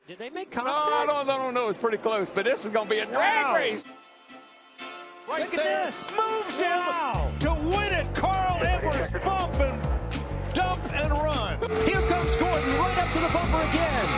Did they make No, contact? no. It's pretty close, but this is going to be a drag race. Right Look there. At this. Moves him to win it. Carl Edwards bump and dump and run. Here comes Gordon right up to the bumper again.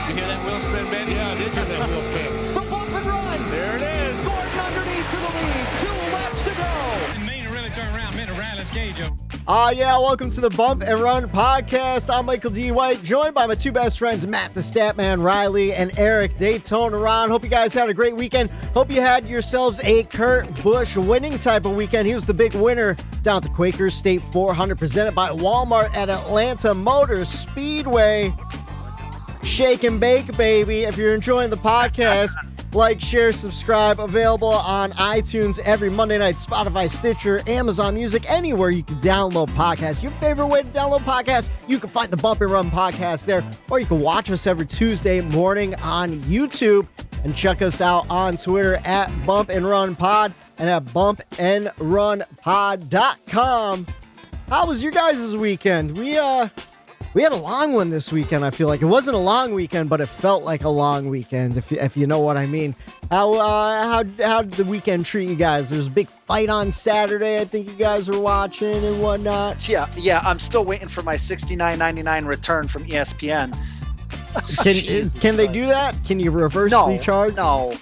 You hear that wheel spin, Benny? Yeah, I did hear that wheel spin. The bump and run. There it is. Gordon underneath to the lead. 2 laps to go. Maine to really turn around, Maine to Riley's cage up. Welcome to the Bump and Run podcast. I'm Michael D. White, joined by my two best friends, Matt the Statman Reilly and Eric Daytona Ron. Hope you guys had a great weekend. Hope you had yourselves a Kurt Busch winning type of weekend. He was the big winner down at the Quaker State 400, presented by Walmart at Atlanta Motor Speedway. Shake and bake, baby. If you're enjoying the podcast, like, share, subscribe. Available on iTunes every Monday night, Spotify, Stitcher, Amazon Music, anywhere you can download podcasts. Your favorite way to download podcasts, you can find the Bump and Run podcast there, or you can watch us every Tuesday morning on YouTube, and check us out on Twitter at Bump and Run Pod and at bumpandrunpod.com. How was your guys' weekend? We had a long one this weekend, I feel like. It wasn't a long weekend, but it felt like a long weekend, if you know what I mean. How did the weekend treat you guys? There's a big fight on Saturday, I think you guys were watching and whatnot. Yeah, I'm still waiting for my $69.99 return from ESPN. Can they do that? Can you reverse the charge? No.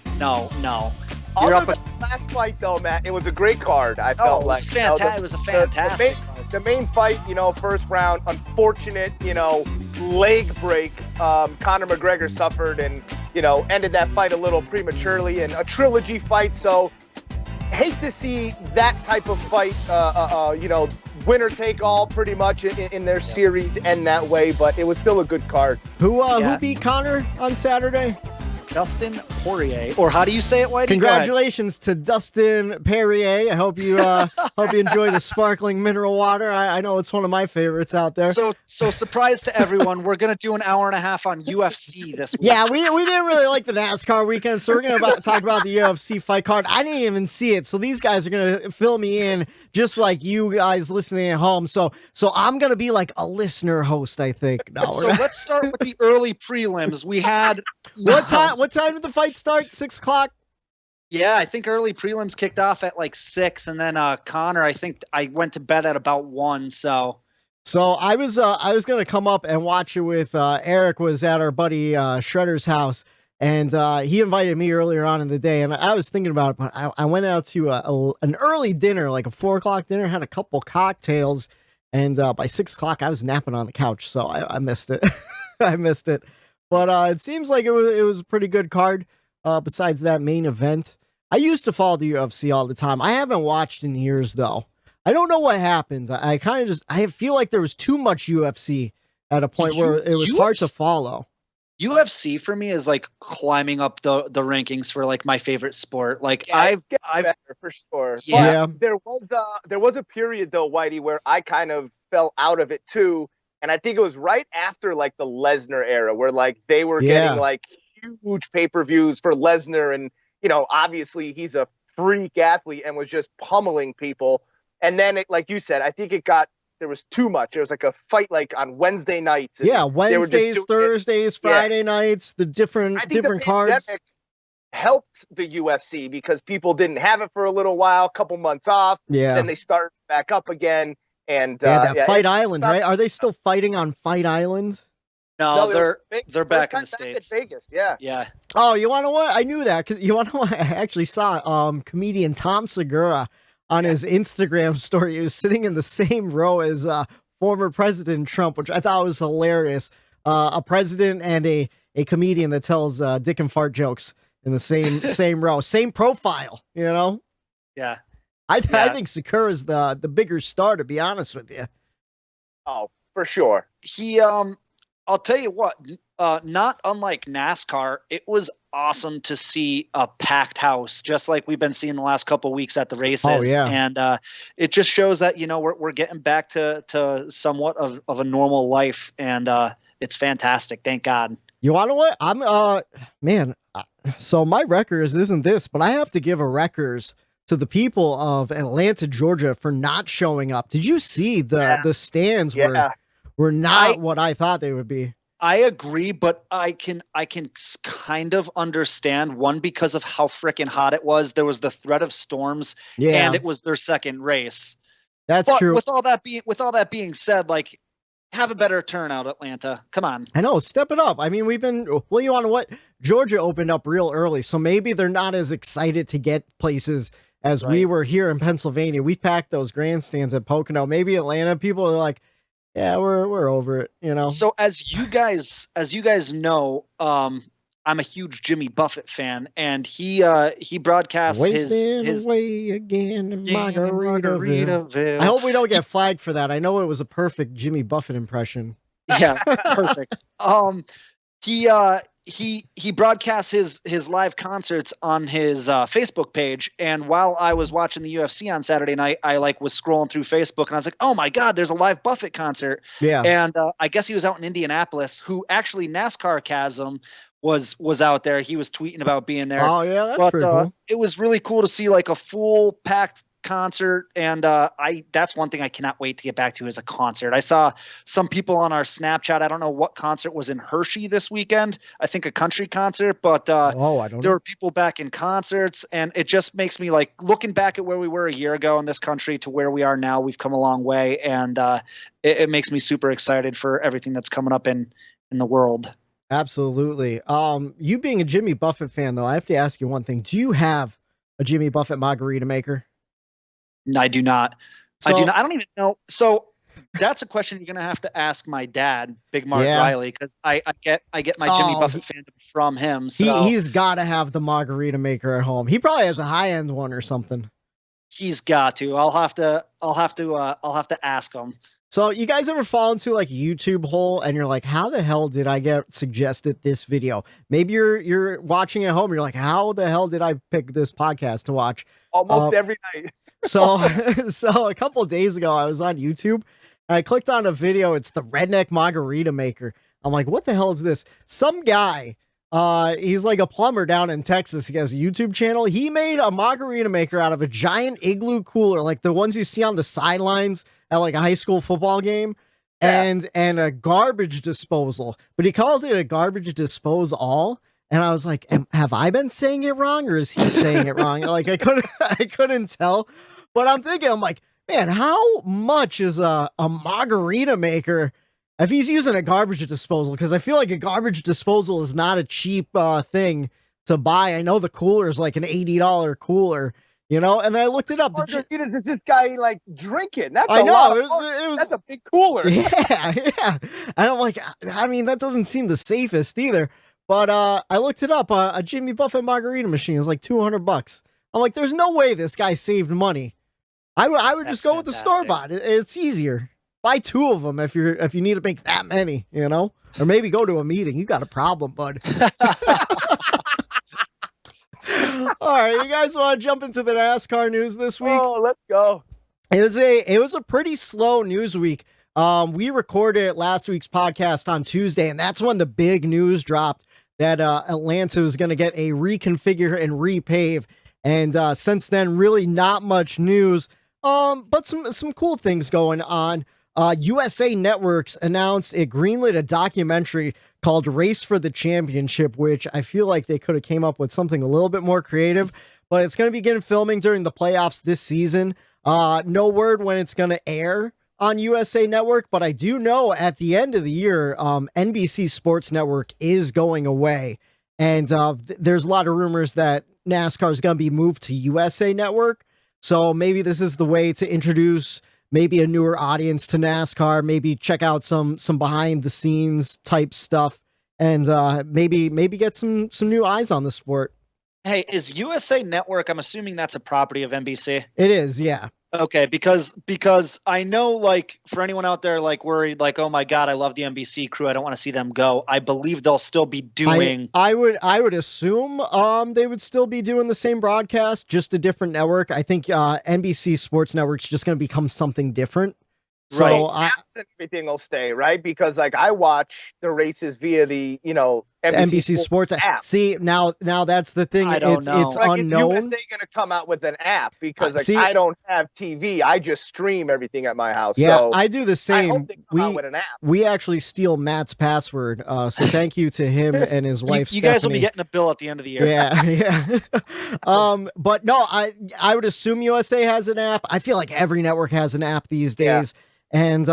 Last fight, though, Matt, it was a great card. I felt it was like fantastic. It was a fantastic fight. The main fight, first round, unfortunate, leg break. Conor McGregor suffered and, ended that fight a little prematurely, and a trilogy fight. So hate to see that type of fight, winner take all pretty much in their series end that way, but it was still a good card. Who beat Conor on Saturday? Dustin Poirier, or how do you say it, Whitey? Congratulations to Dustin Poirier. I hope you enjoy the sparkling mineral water. I know it's one of my favorites out there. So surprise to everyone, we're gonna do an hour and a half on UFC this week. Yeah, we didn't really like the NASCAR weekend, so we're gonna talk about the UFC fight card. I didn't even see it, so these guys are gonna fill me in just like you guys listening at home. So I'm gonna be like a listener host, I think. No, so let's start with the early prelims. We had What time did the fight start? 6 o'clock? Yeah, I think early prelims kicked off at like 6, and then Conor, I think I went to bed at about 1. So I was gonna come up and watch it with Eric. Was at our buddy Shredder's house, and he invited me earlier on in the day, and I was thinking about it, but I went out to an early dinner, like a 4 o'clock dinner, had a couple cocktails, and by 6 o'clock I was napping on the couch, so I missed it. I missed it. But it seems like it was a pretty good card. Besides that main event, I used to follow the UFC all the time. I haven't watched in years though. I don't know what happened. I kind of I feel like there was too much UFC at a point where it was hard to follow. UFC for me is like climbing up the rankings for like my favorite sport. Like I've better for sure. Yeah. But there was a period though, Whitey, where I kind of fell out of it too. And I think it was right after like the Lesnar era where like they were getting like huge pay-per-views for Lesnar. And, obviously he's a freak athlete and was just pummeling people. And then like you said, I think there was too much. There was like a fight like on Wednesday nights. Wednesdays, Thursdays, Friday nights, the different cards. Helped the UFC because people didn't have it for a little while, a couple months off. Yeah. Then they start back up again. And Fight Island, right? Are they still fighting on Fight Island? No, they're back in the States. Back in Vegas, yeah. Oh, you want to know what? I knew that because you want to know what? I actually saw comedian Tom Segura on his Instagram story. He was sitting in the same row as former President Trump, which I thought was hilarious. A president and a comedian that tells dick and fart jokes in the same row, same profile. Yeah. I think Sakura's the bigger star, to be honest with you. Oh, for sure. He, I'll tell you what, not unlike NASCAR, it was awesome to see a packed house, just like we've been seeing the last couple of weeks at the races. Oh, yeah. And it just shows that, we're getting back to somewhat of a normal life, and it's fantastic. Thank God. You want to what? I'm, so my records isn't this, but I have to give a records to the people of Atlanta, Georgia for not showing up. Did you see the stands were not what I thought they would be? I agree, but I can kind of understand, one, because of how freaking hot it was. There was the threat of storms, and it was their second race. That's true. With all that being said, like, have a better turnout, Atlanta. Come on. I know, step it up. I mean, you want what? Georgia opened up real early, so maybe they're not as excited to get places as we were here in Pennsylvania. We packed those grandstands at Pocono. Maybe Atlanta people are like, yeah, we're over it, you know. So as you guys know, I'm a huge Jimmy Buffett fan, and he broadcasts his away again in Margaritaville. I hope we don't get flagged for that. I know it was a perfect Jimmy Buffett impression. Yeah, perfect. He broadcasts his live concerts on his Facebook page, and while I was watching the UFC on Saturday night, I was scrolling through Facebook, and I was like, oh my God, there's a live Buffett concert. Yeah. And I guess he was out in Indianapolis, who actually NASCAR Chasm was out there. He was tweeting about being there. Oh yeah, that's pretty cool. It was really cool to see like a full packed concert, and that's one thing I cannot wait to get back to, is a concert. I saw some people on our Snapchat. I don't know what concert was in Hershey this weekend. I think a country concert, but there were people back in concerts, and it just makes me like, looking back at where we were a year ago in this country to where we are now, we've come a long way, and it makes me super excited for everything that's coming up in the world. Absolutely. You being a Jimmy Buffett fan, though, I have to ask you one thing. Do you have a Jimmy Buffett margarita maker? I do not. I do not. I don't even know. So that's a question you're going to have to ask my dad, Big Mark Reilly, because I get my Jimmy Buffett fandom from him. So he's got to have the margarita maker at home. He probably has a high-end one or something. He's got to. I'll have to ask him. So you guys ever fall into like a YouTube hole and you're like, how the hell did I get suggested this video? Maybe you're watching at home. You're like, how the hell did I pick this podcast to watch? Almost every night. So a couple of days ago, I was on YouTube and I clicked on a video. It's the Redneck Margarita Maker. I'm like, what the hell is this? Some guy, he's like a plumber down in Texas. He has a YouTube channel. He made a margarita maker out of a giant igloo cooler, like the ones you see on the sidelines at like a high school football game, and a garbage disposal. But he called it a garbage disposal. And I was like, have I been saying it wrong, or is he saying it wrong? Like I couldn't tell. But I'm like, man, how much is a margarita maker if he's using a garbage disposal? Because I feel like a garbage disposal is not a cheap thing to buy. I know the cooler is like an $80 cooler, you know. And I looked it up. Margaritas, does this guy like drinking? That's I a know lot it was that's a big cooler. Yeah. And I'm like, I mean, that doesn't seem the safest either. But I looked it up. A Jimmy Buffett margarita machine is like $200. I'm like, there's no way this guy saved money. I would just go with the store-bought. It's easier. Buy two of them if you need to make that many, you know, or maybe go to a meeting. You got a problem, bud. All right, you guys want to jump into the NASCAR news this week? Oh, let's go. It was a pretty slow news week. We recorded last week's podcast on Tuesday, and that's when the big news dropped that Atlanta was going to get a reconfigure and repave. And since then, really not much news, but some cool things going on. USA Networks announced it greenlit a documentary called Race for the Championship, which I feel like they could have came up with something a little bit more creative, but it's going to begin filming during the playoffs this season. No word when it's going to air on USA Network, but I do know at the end of the year, NBC Sports Network is going away. And there's a lot of rumors that NASCAR is going to be moved to USA Network. So maybe this is the way to introduce maybe a newer audience to NASCAR, maybe check out some behind the scenes type stuff, and maybe get some new eyes on the sport. Hey, is USA Network, I'm assuming that's a property of NBC? It is, yeah. Okay, because I know, like, for anyone out there like worried, like, oh my God, I love the NBC crew, I don't want to see them go. I believe they'll still be doing. I would assume they would still be doing the same broadcast, just a different network. I think NBC Sports Network's just going to become something different. So everything will stay, right? Because like I watch the races via the NBC Sports app. See, now that's the thing. I don't know. It's like, unknown. Is USA going to come out with an app? Because See, I don't have TV. I just stream everything at my house. Yeah, so I do the same. I hope they come out with an app. We actually steal Matt's password. So thank you to him and his wife. You guys will be getting a bill at the end of the year. Yeah. But no, I would assume USA has an app. I feel like every network has an app these days. And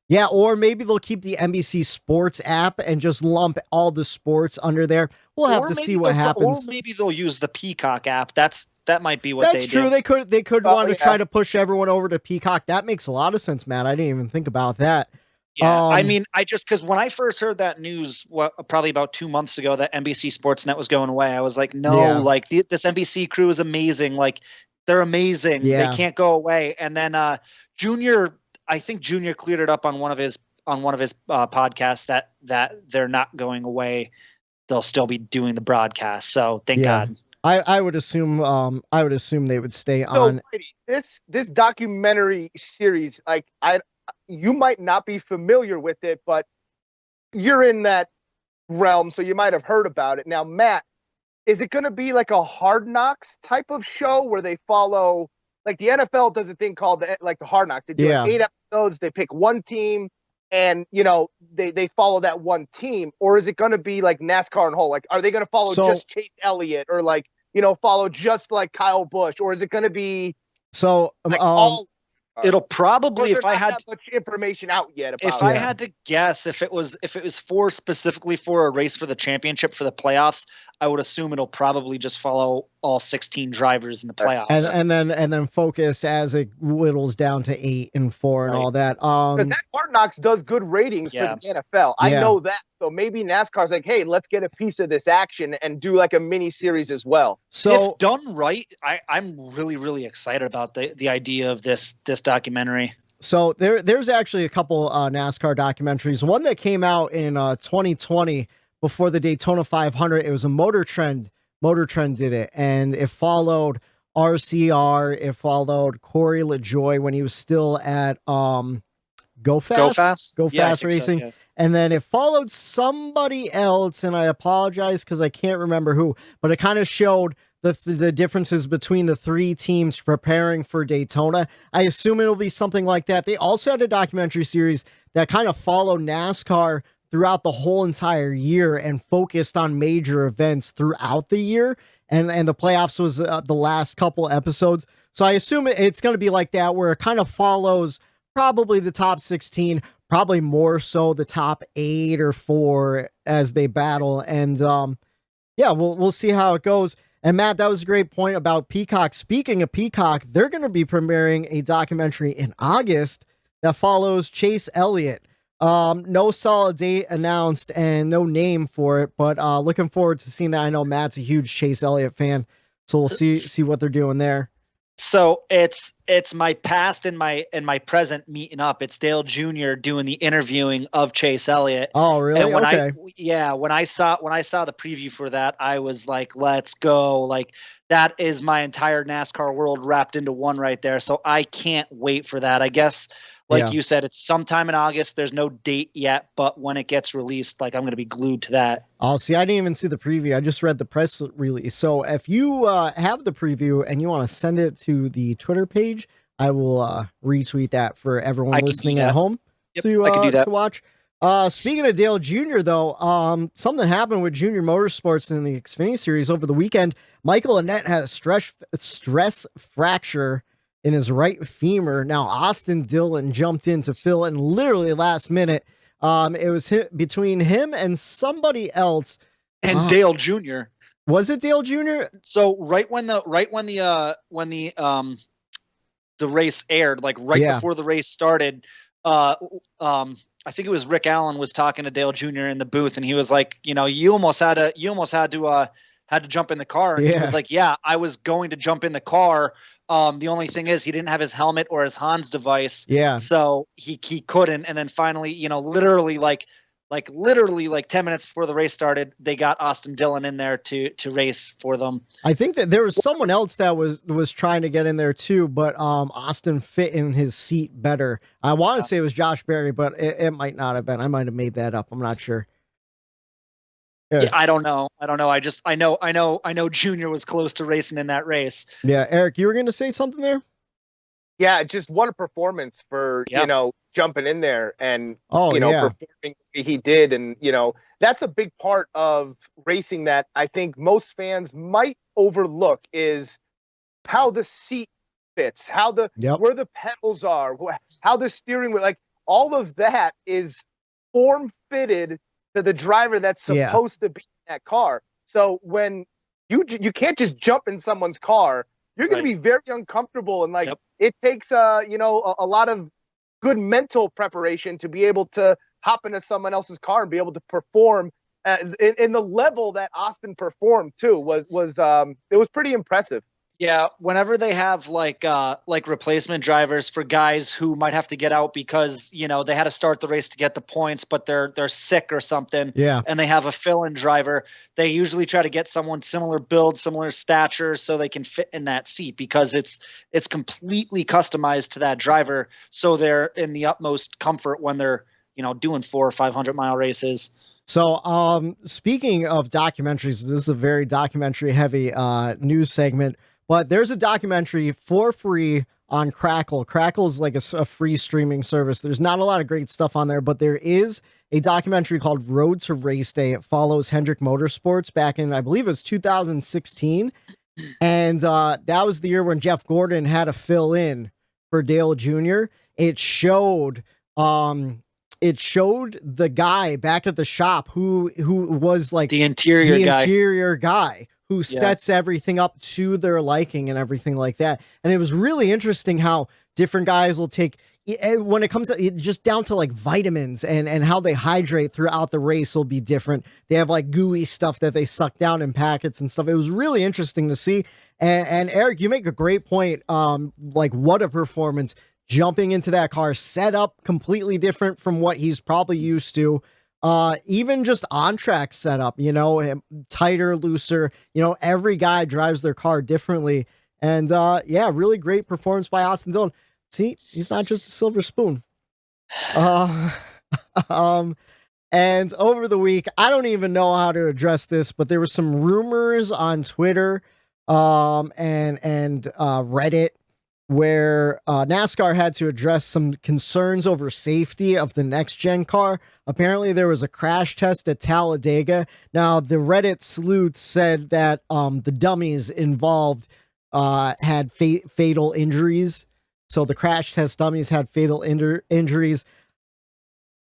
yeah, or maybe they'll keep the NBC Sports app and just lump all the sports under there. We'll have to see what happens. Or maybe they'll use the Peacock app. That might be what That's they true. do. They could want to try to push everyone over to Peacock. That makes a lot of sense, Matt. I didn't even think about that. Yeah, I mean, because when I first heard that news, probably about 2 months ago, that NBC Sportsnet was going away, I was like, no, like this NBC crew is amazing. Like they're amazing. Yeah. They can't go away. And then I think Junior cleared it up on one of his podcasts that they're not going away. They'll still be doing the broadcast. So thank God. I would assume they would stay on. This documentary series, like you might not be familiar with it, but you're in that realm, so you might have heard about it. Now, Matt, is it going to be like a Hard Knocks type of show where they follow, like the NFL does a thing called the Hard Knocks? They do 8 episodes. They pick one team, and they follow that one team. Or is it going to be like NASCAR and whole? Like, are they going to follow just Chase Elliott, or like follow just like Kyle Busch, or is it going to be all? It'll probably, if I had much information out yet about if I had to guess, if it was specifically for a race for the championship for the playoffs, I would assume it'll probably just follow all 16 drivers in the playoffs, and then focus as it whittles down to 8 and 4 and all that. Because that Hard Knocks does good ratings for the NFL. I know that. So maybe NASCAR's like, hey, let's get a piece of this action and do like a mini series as well. So if done right, I'm really, really excited about the idea of this documentary. So there's actually a couple NASCAR documentaries. One that came out in 2020 before the Daytona 500. It was a Motor Trend. Motor Trend did it, and it followed RCR. It followed Corey LaJoy when he was still at Go Fast Racing. So, yeah. And then it followed somebody else, and I apologize because I can't remember who, but it kind of showed the differences between the 3 teams preparing for Daytona. I assume it'll be something like that. They also had a documentary series that kind of followed NASCAR throughout the whole entire year and focused on major events throughout the year. And the playoffs was the last couple episodes. So I assume it's going to be like that, where it kind of follows probably the top 16, probably more so the top 8 or 4 as they battle. And we'll see how it goes. And Matt, that was a great point about Peacock. Speaking of Peacock, they're going to be premiering a documentary in August that follows Chase Elliott. No solid date announced and no name for it, but looking forward to seeing that. I know Matt's a huge Chase Elliott fan, so we'll see what they're doing there. So it's my past and my present meeting up. It's Dale Jr. doing the interviewing of Chase Elliott. Oh, really? And when okay. When I saw the preview for that, I was like, let's go. Like, that is my entire NASCAR world wrapped into one right there. So I can't wait for that. I guess, you said, it's sometime in August. There's no date yet, but when it gets released, like, I'm going to be glued to that. Oh, see, I didn't even see the preview. I just read the press release. So if you have the preview and you want to send it to the Twitter page, I will retweet that for everyone listening at home to watch. Speaking of Dale Jr., though, something happened with Junior Motorsports in the Xfinity Series over the weekend. Michael Annett had a stress fracture in his right femur. Now, Austin Dillon jumped in to fill in literally last minute. It was between him and somebody else. And Dale Jr. Was it Dale Jr.? So right when the race aired, like before the race started, I think it was Rick Allen was talking to Dale Jr. in the booth, and he was like, you almost had to jump in the car. And he was like, yeah, I was going to jump in the car. The only thing is he didn't have his helmet or his Hans device. Yeah. So he couldn't. And then finally, literally 10 minutes before the race started, they got Austin Dillon in there to race for them. I think that there was someone else that was trying to get in there too, but Austin fit in his seat better. I want to say it was Josh Berry, but it might not have been. I might have made that up. I'm not sure. Yeah, I don't know. I know Junior was close to racing in that race. Yeah, Eric, you were going to say something there? Yeah, just what a performance for, jumping in there and, performing he did. And, that's a big part of racing that I think most fans might overlook is how the seat fits, how where the pedals are, how the steering wheel, like all of that is form fitted to the driver that's supposed to be in that car. So when you can't just jump in someone's car, you're going to be very uncomfortable. And it takes, a lot of good mental preparation to be able to hop into someone else's car and be able to perform in the level that Austin performed too was it was pretty impressive. Yeah, whenever they have like replacement drivers for guys who might have to get out because, they had to start the race to get the points, but they're sick or something. Yeah. And they have a fill-in driver, they usually try to get someone similar build, similar stature so they can fit in that seat because it's completely customized to that driver. So they're in the utmost comfort when they're, doing 400 or 500 mile races. So, speaking of documentaries, this is a very documentary heavy news segment. But there's a documentary for free on Crackle. Crackle is like a free streaming service. There's not a lot of great stuff on there, but there is a documentary called Road to Race Day. It follows Hendrick Motorsports back in, I believe it was 2016. And that was the year when Jeff Gordon had to fill in for Dale Jr. It showed the guy back at the shop who was like the interior guy. Who sets everything up to their liking and everything like that. And it was really interesting how different guys will take, when it comes to just down to like vitamins and how they hydrate throughout the race will be different. They have like gooey stuff that they suck down in packets and stuff. It was really interesting to see. And Eric, you make a great point. Like what a performance, jumping into that car, set up completely different from what he's probably used to. Even just on track setup, tighter, looser, every guy drives their car differently. And, really great performance by Austin Dillon. See, he's not just a silver spoon. And over the week, I don't even know how to address this, but there were some rumors on Twitter, and Reddit where NASCAR had to address some concerns over safety of the next gen car. Apparently there was a crash test at Talladega. Now the Reddit sleuth said that the dummies involved had fatal injuries. So the crash test dummies had fatal injuries.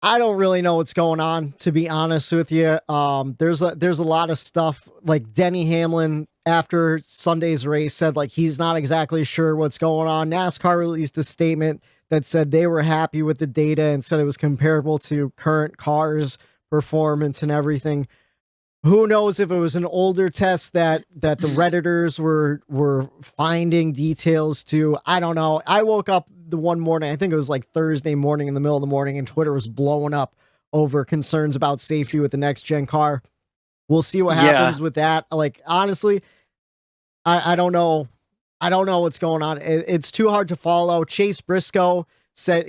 I don't really know what's going on, to be honest with you. There's a lot of stuff like Denny Hamlin after Sunday's race said like he's not exactly sure what's going on. NASCAR released a statement that said they were happy with the data and said it was comparable to current cars' performance and everything. Who knows if it was an older test that the Redditors were finding details to. I don't know. I woke up the one morning, I think it was like Thursday morning in the middle of the morning, and Twitter was blowing up over concerns about safety with the next gen car. We'll see what happens with that. Like, honestly, I don't know. I don't know what's going on. It's too hard to follow. Chase Briscoe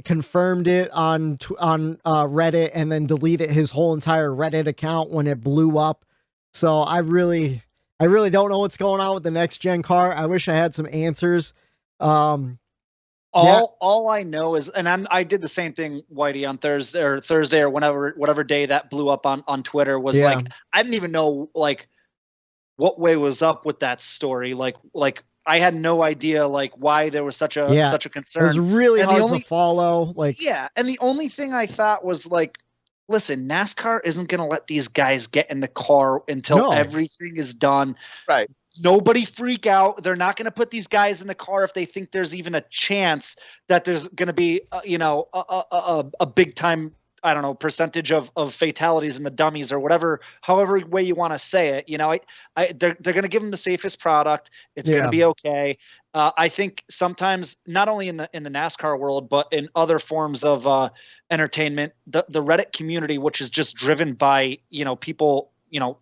confirmed it on Reddit and then deleted his whole entire Reddit account when it blew up. So I really don't know what's going on with the next gen car. I wish I had some answers. All I know is, and I did the same thing, Whitey, on Thursday or whatever day that blew up on Twitter was like, I didn't even know like what way was up with that story. Like I had no idea like why there was such a concern. It was really hard to follow. And the only thing I thought was like, listen, NASCAR isn't going to let these guys get in the car until everything is done. Right. Nobody freak out. They're not going to put these guys in the car if they think there's even a chance that there's going to be, a big time, I don't know, percentage of fatalities in the dummies or whatever, however way you want to say it. They're going to give them the safest product. It's going to be okay. I think sometimes not only in the NASCAR world, but in other forms of entertainment, the Reddit community, which is just driven by, people,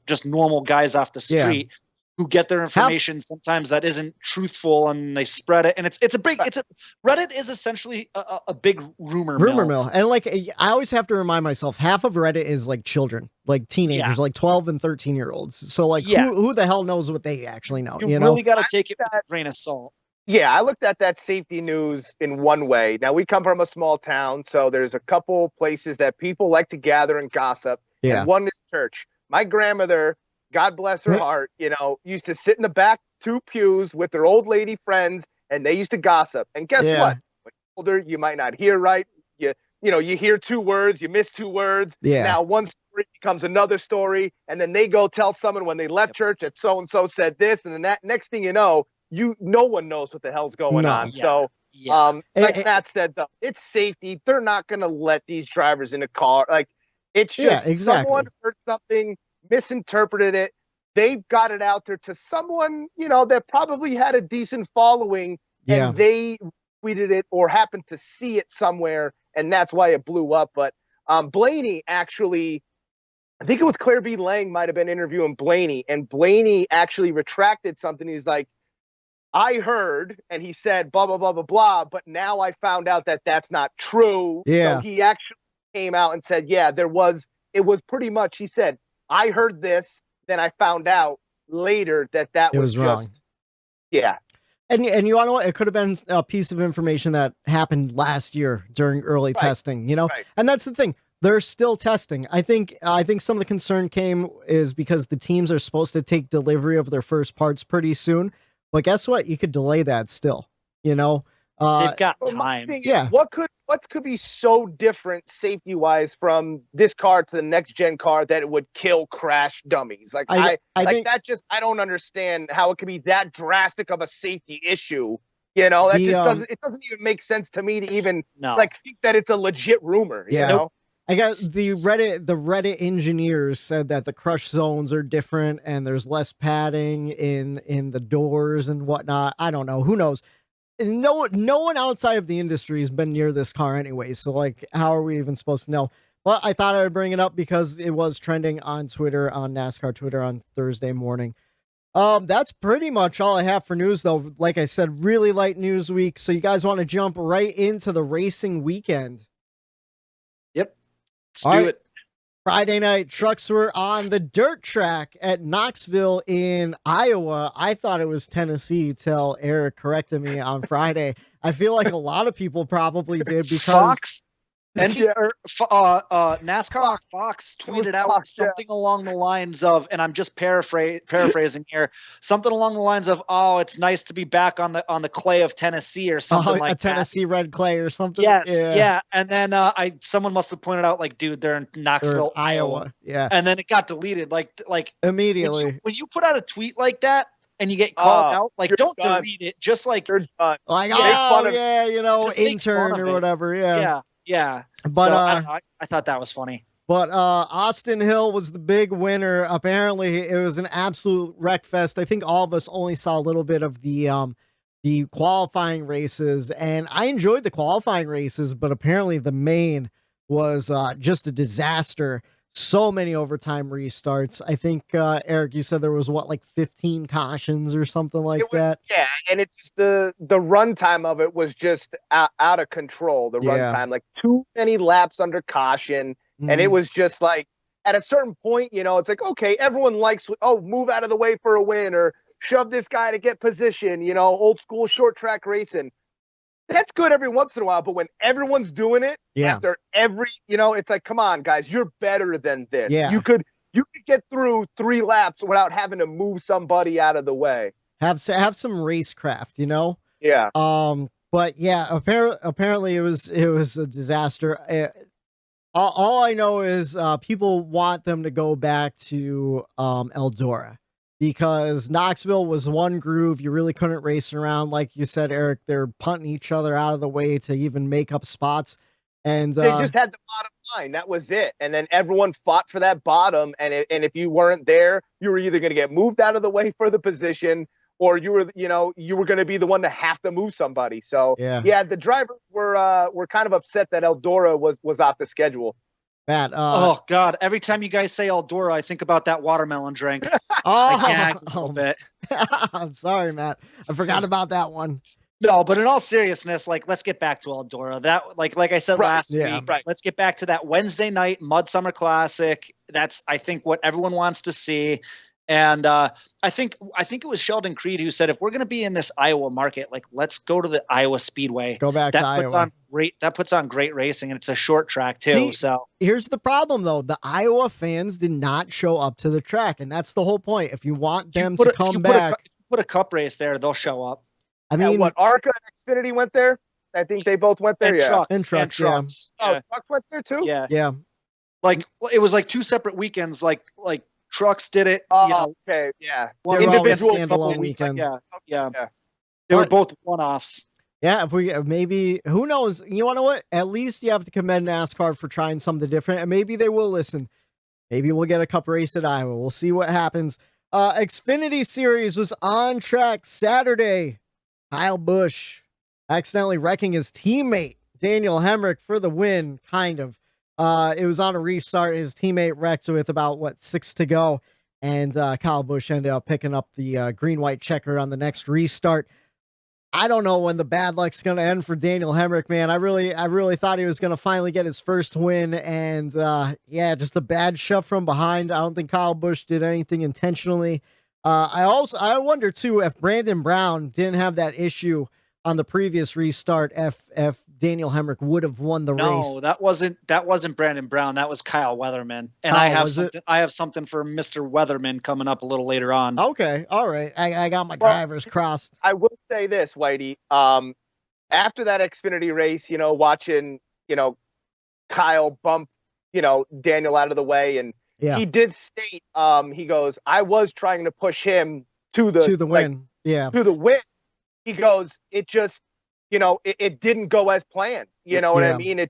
just normal guys off the street. who get their information sometimes that isn't truthful, and they spread it. And Reddit is essentially a big rumor mill. And like, I always have to remind myself, half of Reddit is like children, like teenagers, like 12 and 13-year-olds. So like, who the hell knows what they actually know? You know, really got to take it with a grain of salt. Yeah, I looked at that safety news in one way. Now, we come from a small town, so there's a couple places that people like to gather and gossip. Yeah. And one is church. My grandmother, God bless her heart, used to sit in the back 2 pews with her old lady friends, and they used to gossip. And guess what? When you're older, you might not hear right. You hear 2 words, you miss 2 words. Yeah. Now one story becomes another story, and then they go tell someone when they left church that so-and-so said this, and then that next thing you know, no one knows what the hell's going on. Yeah. So, like Matt said, though, it's safety. They're not going to let these drivers in a car. Like, it's just someone heard something, misinterpreted it. They got it out there to someone, that probably had a decent following, and they tweeted it or happened to see it somewhere, and that's why it blew up. But Blaney actually, I think it was Claire B. Lang might have been interviewing Blaney, and Blaney actually retracted something. He's like, I heard, and he said, blah, blah, blah, blah, blah, but now I found out that that's not true. Yeah. So he actually came out and said, it was pretty much, he said, I heard this, then I found out later that was just wrong. Yeah. And you want to know what? It could have been a piece of information that happened last year during early testing, Right. And that's the thing. They're still testing. I think some of the concern is because the teams are supposed to take delivery of their first parts pretty soon. But guess what? You could delay that still, They've got time. What could be so different safety wise from this car to the next gen car that it would kill crash dummies? Like I think I don't understand how it could be that drastic of a safety issue. It doesn't even make sense to me to even think that it's a legit rumor. Yeah. You know? I got the Reddit engineers said that the crush zones are different and there's less padding in the doors and whatnot. I don't know. Who knows? No one outside of the industry has been near this car anyway. So like, how are we even supposed to know? Well, I thought I would bring it up because it was trending on Twitter, on NASCAR Twitter on Thursday morning. That's pretty much all I have for news though. Like I said, really light news week. So you guys want to jump right into the racing weekend? Let's do it. Friday night, trucks were on the dirt track at Knoxville in Iowa. I thought it was Tennessee till Eric corrected me on Friday. I feel like a lot of people probably did because Fox NASCAR Fox tweeted out something along the lines of, and I'm just paraphrasing here, something along the lines of, "Oh, it's nice to be back on the clay of Tennessee," or something like a Tennessee red clay or something. Yes, yeah. And then someone must have pointed out, like, dude, they're in Knoxville, Iowa. Yeah, and then it got deleted, like immediately. When you put out a tweet like that and you get called out, like, don't delete it. Just like, intern or whatever. Yeah. But so, I thought that was funny. But Austin Hill was the big winner. Apparently, it was an absolute wreck fest. I think all of us only saw a little bit of the qualifying races, and I enjoyed the qualifying races, but apparently the main was just a disaster. So many overtime restarts. I think, Eric, you said there was 15 cautions or something like that? Yeah, and it's the runtime of it was just out of control. The runtime, like too many laps under caution. And it was just like, at a certain point, it's like, okay, everyone likes, move out of the way for a win or shove this guy to get position, old school short track racing. That's good every once in a while, but when everyone's doing it after every, it's like, come on, guys, you're better than this. Yeah. You could get through 3 laps without having to move somebody out of the way. Have some racecraft, Yeah. But yeah, apparently it was a disaster. All I know is people want them to go back to Eldora. Because Knoxville was one groove. You really couldn't race around. Like you said, Eric, they're punting each other out of the way to even make up spots. And they just had the bottom line. That was it. And then everyone fought for that bottom. And if you weren't there, you were either going to get moved out of the way for the position, or you were going to be the one to have to move somebody. So yeah, the drivers were kind of upset that Eldora was off the schedule. Matt, oh God! Every time you guys say Eldora, I think about that watermelon drink. Oh, I gagged a little bit. I'm sorry, Matt. I forgot about that one. No, but in all seriousness, like, let's get back to Eldora. That, like I said last week, let's get back to that Wednesday night Mud Summer Classic. That's, I think, what everyone wants to see. And I think it was Sheldon Creed who said, if we're going to be in this Iowa market, like, let's go to the Iowa Speedway. Go back to Iowa. That puts on great racing, and it's a short track too. See, so here's the problem, though: the Iowa fans did not show up to the track, and that's the whole point. If you want them to come back, put a cup race there, they'll show up. I mean, what, Arca and Xfinity went there? I think they both went there. And trucks. Yeah. Oh, trucks went there too. Yeah. Like, it was like 2 separate weekends. Like trucks did it. Oh, okay. Yeah. Well, individual standalone weekends. Yeah. They were both one-offs. Yeah, if we maybe, who knows? You know what? At least you have to commend NASCAR for trying something different, and maybe they will listen. Maybe we'll get a cup race at Iowa. We'll see what happens. Xfinity Series was on track Saturday. Kyle Busch accidentally wrecking his teammate Daniel Hemrick for the win, kind of. It was on a restart. His teammate wrecked with about 6 to go, and Kyle Busch ended up picking up the green-white checker on the next restart. I don't know when the bad luck's going to end for Daniel Hemrick, man. I really thought he was going to finally get his first win, and just a bad shove from behind. I don't think Kyle Busch did anything intentionally. I wonder too if Brandon Brown didn't have that issue on the previous restart, if Daniel Hemrick would have won the race. No, that wasn't Brandon Brown. That was Kyle Weatherman. And I have something for Mr. Weatherman coming up a little later on. Okay. All right. I got my drivers crossed. I will say this, Whitey. After that Xfinity race, watching, Kyle bump, Daniel out of the way, and he did state, he goes, I was trying to push him to the win. To the win. He goes, it just, it didn't go as planned. You know what I mean?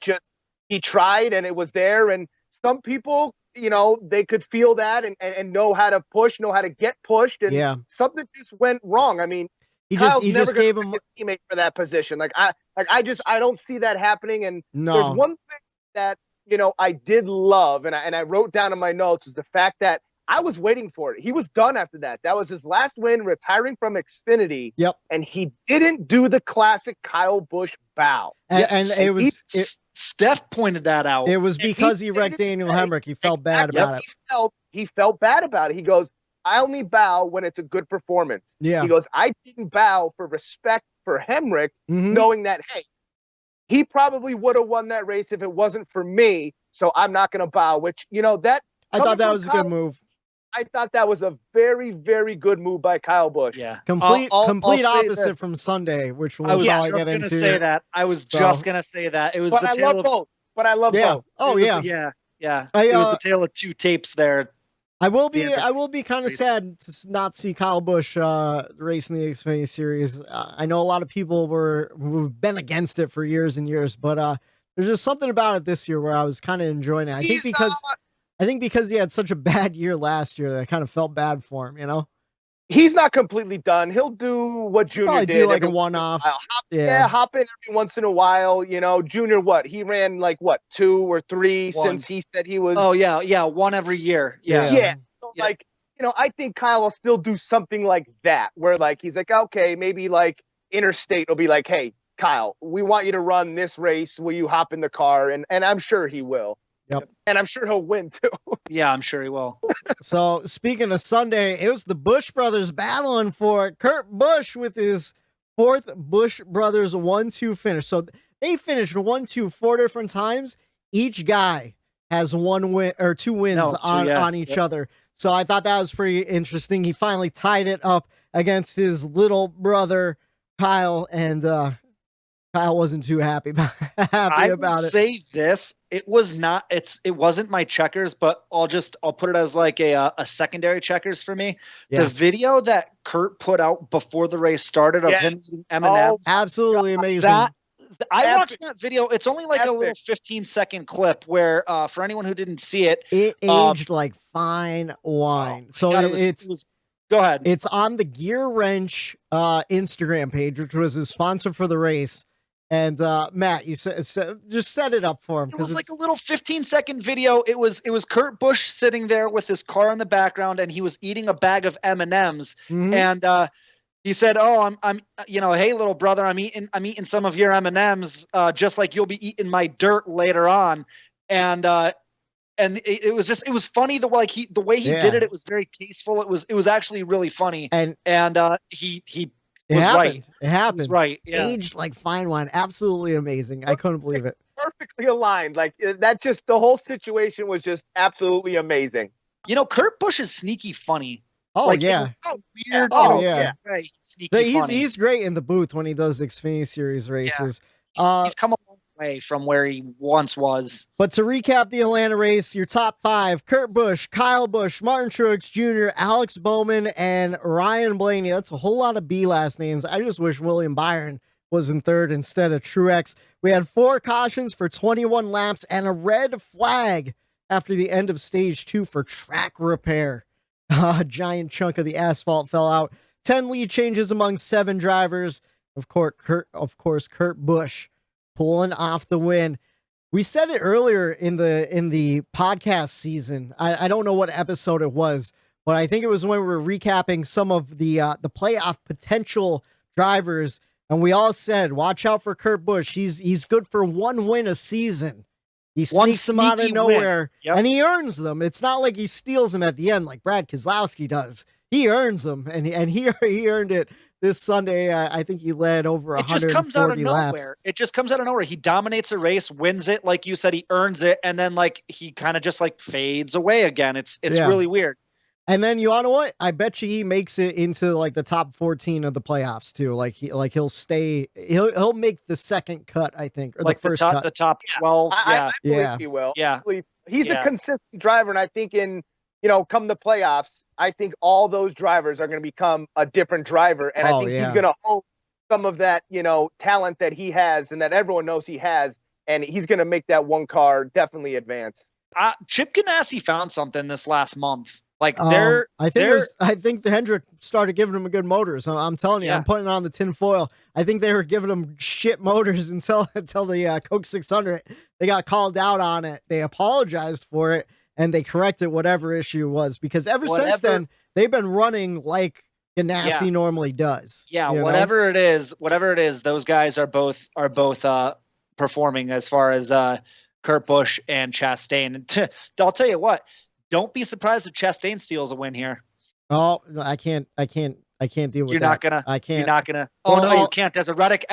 He tried and it was there. And some people, they could feel that and know how to push, know how to get pushed. And something just went wrong. I mean, he just gave him a teammate for that position. I don't see that happening. And there's one thing that, I did love, and I wrote down in my notes, is the fact that I was waiting for it. He was done after that. That was his last win, retiring from Xfinity. Yep. And he didn't do the classic Kyle Busch bow. And Steph pointed that out. It was because he wrecked Daniel Hemrick. He felt bad about it. He felt bad about it. He goes, I only bow when it's a good performance. Yeah. He goes, I didn't bow for respect for Hemrick, knowing that, hey, he probably would have won that race if it wasn't for me. So I'm not going to bow, which, that. I thought that was a good move. I thought that was a very, very good move by Kyle Busch. Yeah. Complete opposite from Sunday, which we'll probably get into. I was just going to say that. It was I love both. Oh, yeah. Yeah. It was the tale of two tapes there. I will be kind of sad to not see Kyle Busch race in the Xfinity Series. I know a lot of people who've been against it for years and years, but there's just something about it this year where I was kind of enjoying it. I think because he had such a bad year last year that I kind of felt bad for him, He's not completely done. He'll do what Junior did. Do like a one-off. Hop in every once in a while. Junior, he ran 2 or 3 since he said he was. Oh yeah, one every year. Yeah. So I think Kyle will still do something like that, where he's like, okay, maybe Interstate will be like, hey, Kyle, we want you to run this race. Will you hop in the car? And I'm sure he will. Yep. And I'm sure he'll win too. Yeah, I'm sure he will. So speaking of Sunday, it was the Busch brothers battling for it. Kurt Busch with his 4th Busch brothers 1-2 finish. So they finished 1-2 4 different times. Each guy has 1 win or 2 wins on each other. So I thought that was pretty interesting. He finally tied it up against his little brother Kyle, and Kyle wasn't too happy about it. I will say this: it wasn't my checkers, but I'll put it as a secondary checkers for me. Yeah. The video that Kurt put out before the race started of him eating M&Ms, absolutely amazing. I watched that video. It's only a little 15-second clip where, for anyone who didn't see it, aged like fine wine. So go ahead. It's on the Gear Wrench Instagram page, which was his sponsor for the race. And Matt, you said just set it up for him. It was like a little 15-second video. It was Kurt Busch sitting there with his car in the background, and he was eating a bag of M&Ms. Mhm. And he said, "Oh, I'm hey little brother, I'm eating some of your M&Ms, just like you'll be eating my dirt later on." And it was funny the way he did it. It was very tasteful. It was actually really funny. And he it was happened. right. It happened. He was right. Yeah. Aged like fine wine. Absolutely amazing. I couldn't believe it. Perfectly aligned. Like that, just the whole situation was just absolutely amazing. Kurt Busch is sneaky funny. Oh, like, yeah. Weird. Oh, yeah. Right. Sneaky funny. He's great in the booth when he does Xfinity Series races. He's come a long way from where he once was. But to recap the Atlanta race, your top 5, Kurt Busch, Kyle Busch, Martin Truex Jr., Alex Bowman, and Ryan Blaney. That's a whole lot of B last names. I just wish William Byron was in third instead of Truex. We had 4 cautions for 21 laps and a red flag after the end of stage 2 for track repair. A giant chunk of the asphalt fell out. 10 lead changes among 7 drivers. Of course, Kurt Busch pulling off the win. We said it earlier in the podcast season. I don't know what episode it was, but I think it was when we were recapping some of the playoff potential drivers, and we all said, "Watch out for Kurt Busch. He's good for 1 win a season. He sneaks them out of nowhere, and he earns them. It's not like he steals them at the end like Brad Keselowski does. He earns them, and he earned it." This Sunday, I think he led over 140 laps. It just comes out of nowhere. It just comes out of nowhere. He dominates a race, wins it, like you said, he earns it, and then he kind of just fades away again. It's really weird. And then you know what? I bet you he makes it into the top 14 of the playoffs too. He'll make the second cut, I think, or the first cut. The top 12. I believe he will. Yeah. He's a consistent driver, and I think come the playoffs, I think all those drivers are going to become a different driver. And I think he's going to hold some of that, talent that he has and that everyone knows he has. And he's going to make that one car definitely advance. Chip Ganassi found something this last month. I think the Hendrick started giving him a good motors. I'm telling you, I'm putting on the tin foil. I think they were giving him shit motors until the Coke 600. They got called out on it. They apologized for it. And they corrected whatever issue was, because since then they've been running like Ganassi normally does. Yeah, whatever it is, those guys are both performing as far as Kurt Busch and Chastain. And I'll tell you what, don't be surprised if Chastain steals a win here. Oh, I can't deal with that. I can't. You're not gonna. Oh, no, you can't. As a Reddick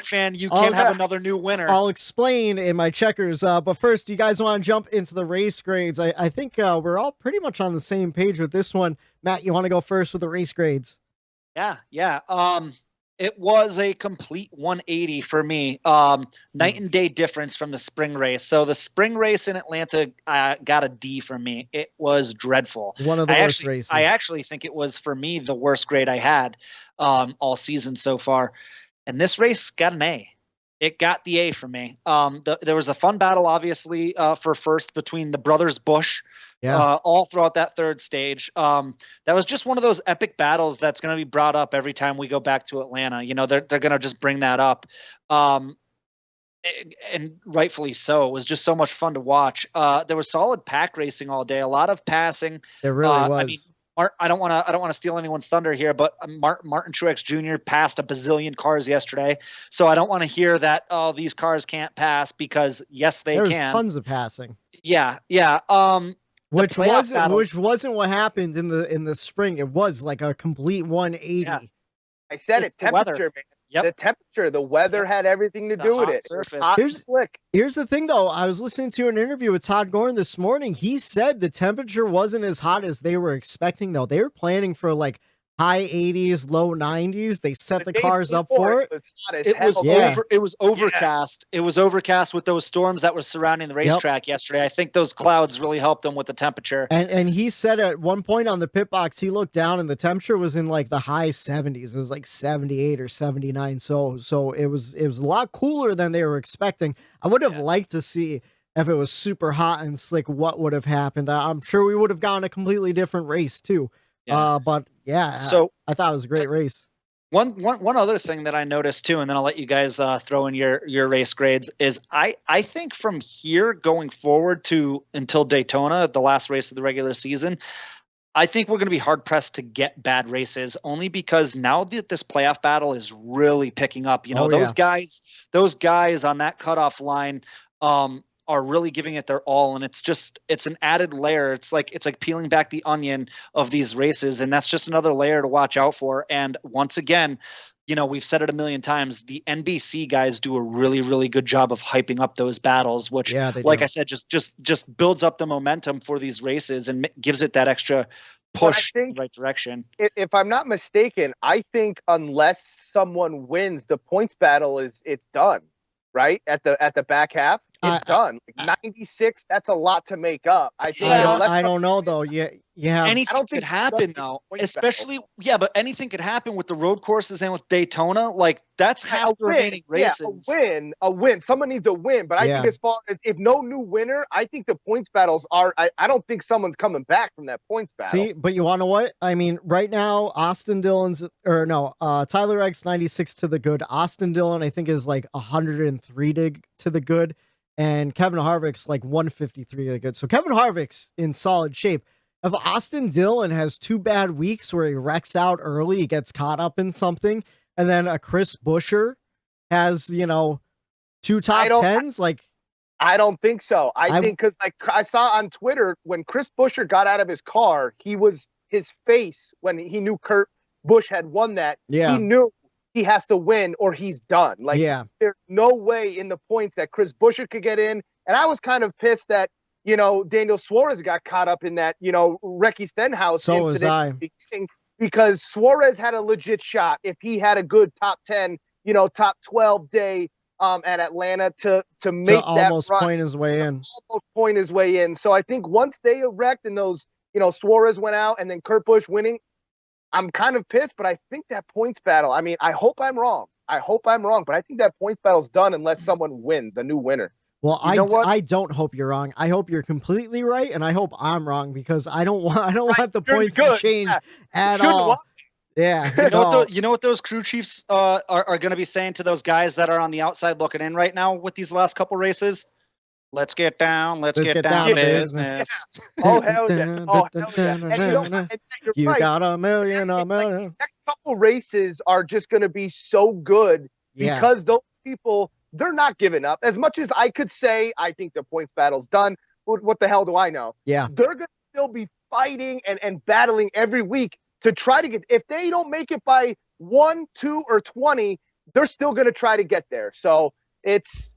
fan, you can't have another new winner. I'll explain in my checkers. But first, do you guys want to jump into the race grades? I think we're all pretty much on the same page with this one. Matt, you want to go first with the race grades? Yeah. It was a complete 180 for me. Night and day difference from the spring race. So the spring race in Atlanta got a D from me. It was dreadful. One of the worst races. I actually think it was, for me, the worst grade I had all season so far. And this race got an A. It got the A for me. There was a fun battle, obviously, for first between the brothers Busch. All throughout that third stage. That was just one of those epic battles that's going to be brought up every time we go back to Atlanta. They're going to just bring that up. And rightfully so. It was just so much fun to watch. There was solid pack racing all day, a lot of passing. There really was. I mean, I don't want to steal anyone's thunder here, but Martin Truex Jr. passed a bazillion cars yesterday. So I don't want to hear that, these cars can't pass, because yes, they can. There was tons of passing. Yeah. Which wasn't what happened in the spring. It was like a complete 180. Yeah. I said it's temperature, man. Yep. The temperature, the weather had everything to do with it. Surface. Here's the thing, though. I was listening to an interview with Todd Gordon this morning. He said the temperature wasn't as hot as they were expecting, though. They were planning for high 80s, low 90s. They set the cars up for it. It was overcast. It was overcast with those storms that were surrounding the racetrack yesterday. I think those clouds really helped them with the temperature. And he said at one point on the pit box, he looked down and the temperature was in the high 70s. It was 78 or 79. So it was a lot cooler than they were expecting. I would have liked to see, if it was super hot and slick, what would have happened. I'm sure we would have gone a completely different race too. But yeah, so I thought it was a great race. One other thing that I noticed too, and then I'll let you guys throw in your race grades, is I think from here going forward to until Daytona, the last race of the regular season, I think we're going to be hard pressed to get bad races, only because now that this playoff battle is really picking up. Those guys on that cutoff line are really giving it their all, and it's an added layer. It's like peeling back the onion of these races, and that's just another layer to watch out for. And once again, we've said it a million times, the NBC guys do a really, really good job of hyping up those battles, which, like I said, just builds up the momentum for these races and gives it that extra push in the right direction. If I'm not mistaken, I think unless someone wins, the points battle it's done, right? At the back half, it's done. 96, that's a lot to make up. I think. I don't know though. Yeah. Anything could happen though, especially but anything could happen with the road courses and with Daytona. Like that's how the remaining races. A win. Someone needs a win, but I think as far as if no new winner, I think the points battles are. I don't think someone's coming back from that points battle. See, but you want to know what? I mean, right now, Tyler Egg's 96 to the good. Austin Dillon, I think, is like 103 to the good. And Kevin Harvick's like 153 to the good. So Kevin Harvick's in solid shape. If Austin Dillon has 2 bad weeks where he wrecks out early, he gets caught up in something, and then a Chris Buescher has, 2 top 10s, I don't think so. I think because I saw on Twitter when Chris Buescher got out of his car, his face when he knew Kurt Busch had won that. Yeah. He knew he has to win or he's done. There's no way in the points that Chris Buescher could get in. And I was kind of pissed that, Daniel Suarez got caught up in that, Ricky Stenhouse incident. Because Suarez had a legit shot if he had a good top 10, top 12 day at Atlanta to make that almost run. Point his way in. Almost point his way in. So I think once they wrecked and those, Suarez went out and then Kurt Busch winning, I'm kind of pissed, but I think that points battle, I mean, I hope I'm wrong, but I think that points battle's done unless someone wins, a new winner. Well, I don't hope you're wrong. I hope you're completely right, and I hope I'm wrong because I don't want the points to change at all. Yeah. You know what those crew chiefs are going to be saying to those guys that are on the outside looking in right now with these last couple races? Let's get down. Let's get down to business. Oh, hell yeah. Oh, hell yeah. And you right. got a million. These next couple races are just going to be so good because those people, they're not giving up. As much as I could say, I think the points battle's done. What the hell do I know? Yeah. They're going to still be fighting and battling every week to try to get, if they don't make it by 1, 2, or 20, they're still going to try to get there. So it's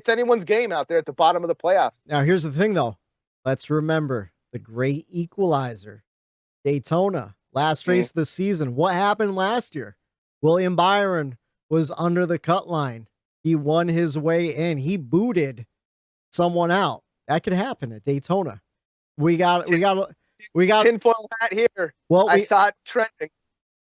anyone's game out there at the bottom of the playoffs. Now, here's the thing, though. Let's remember the great equalizer, Daytona, last race of the season. What happened last year? William Byron was under the cut line. He won his way in. He booted someone out. That could happen at Daytona. We got tinfoil hat here. Well, I saw it trending.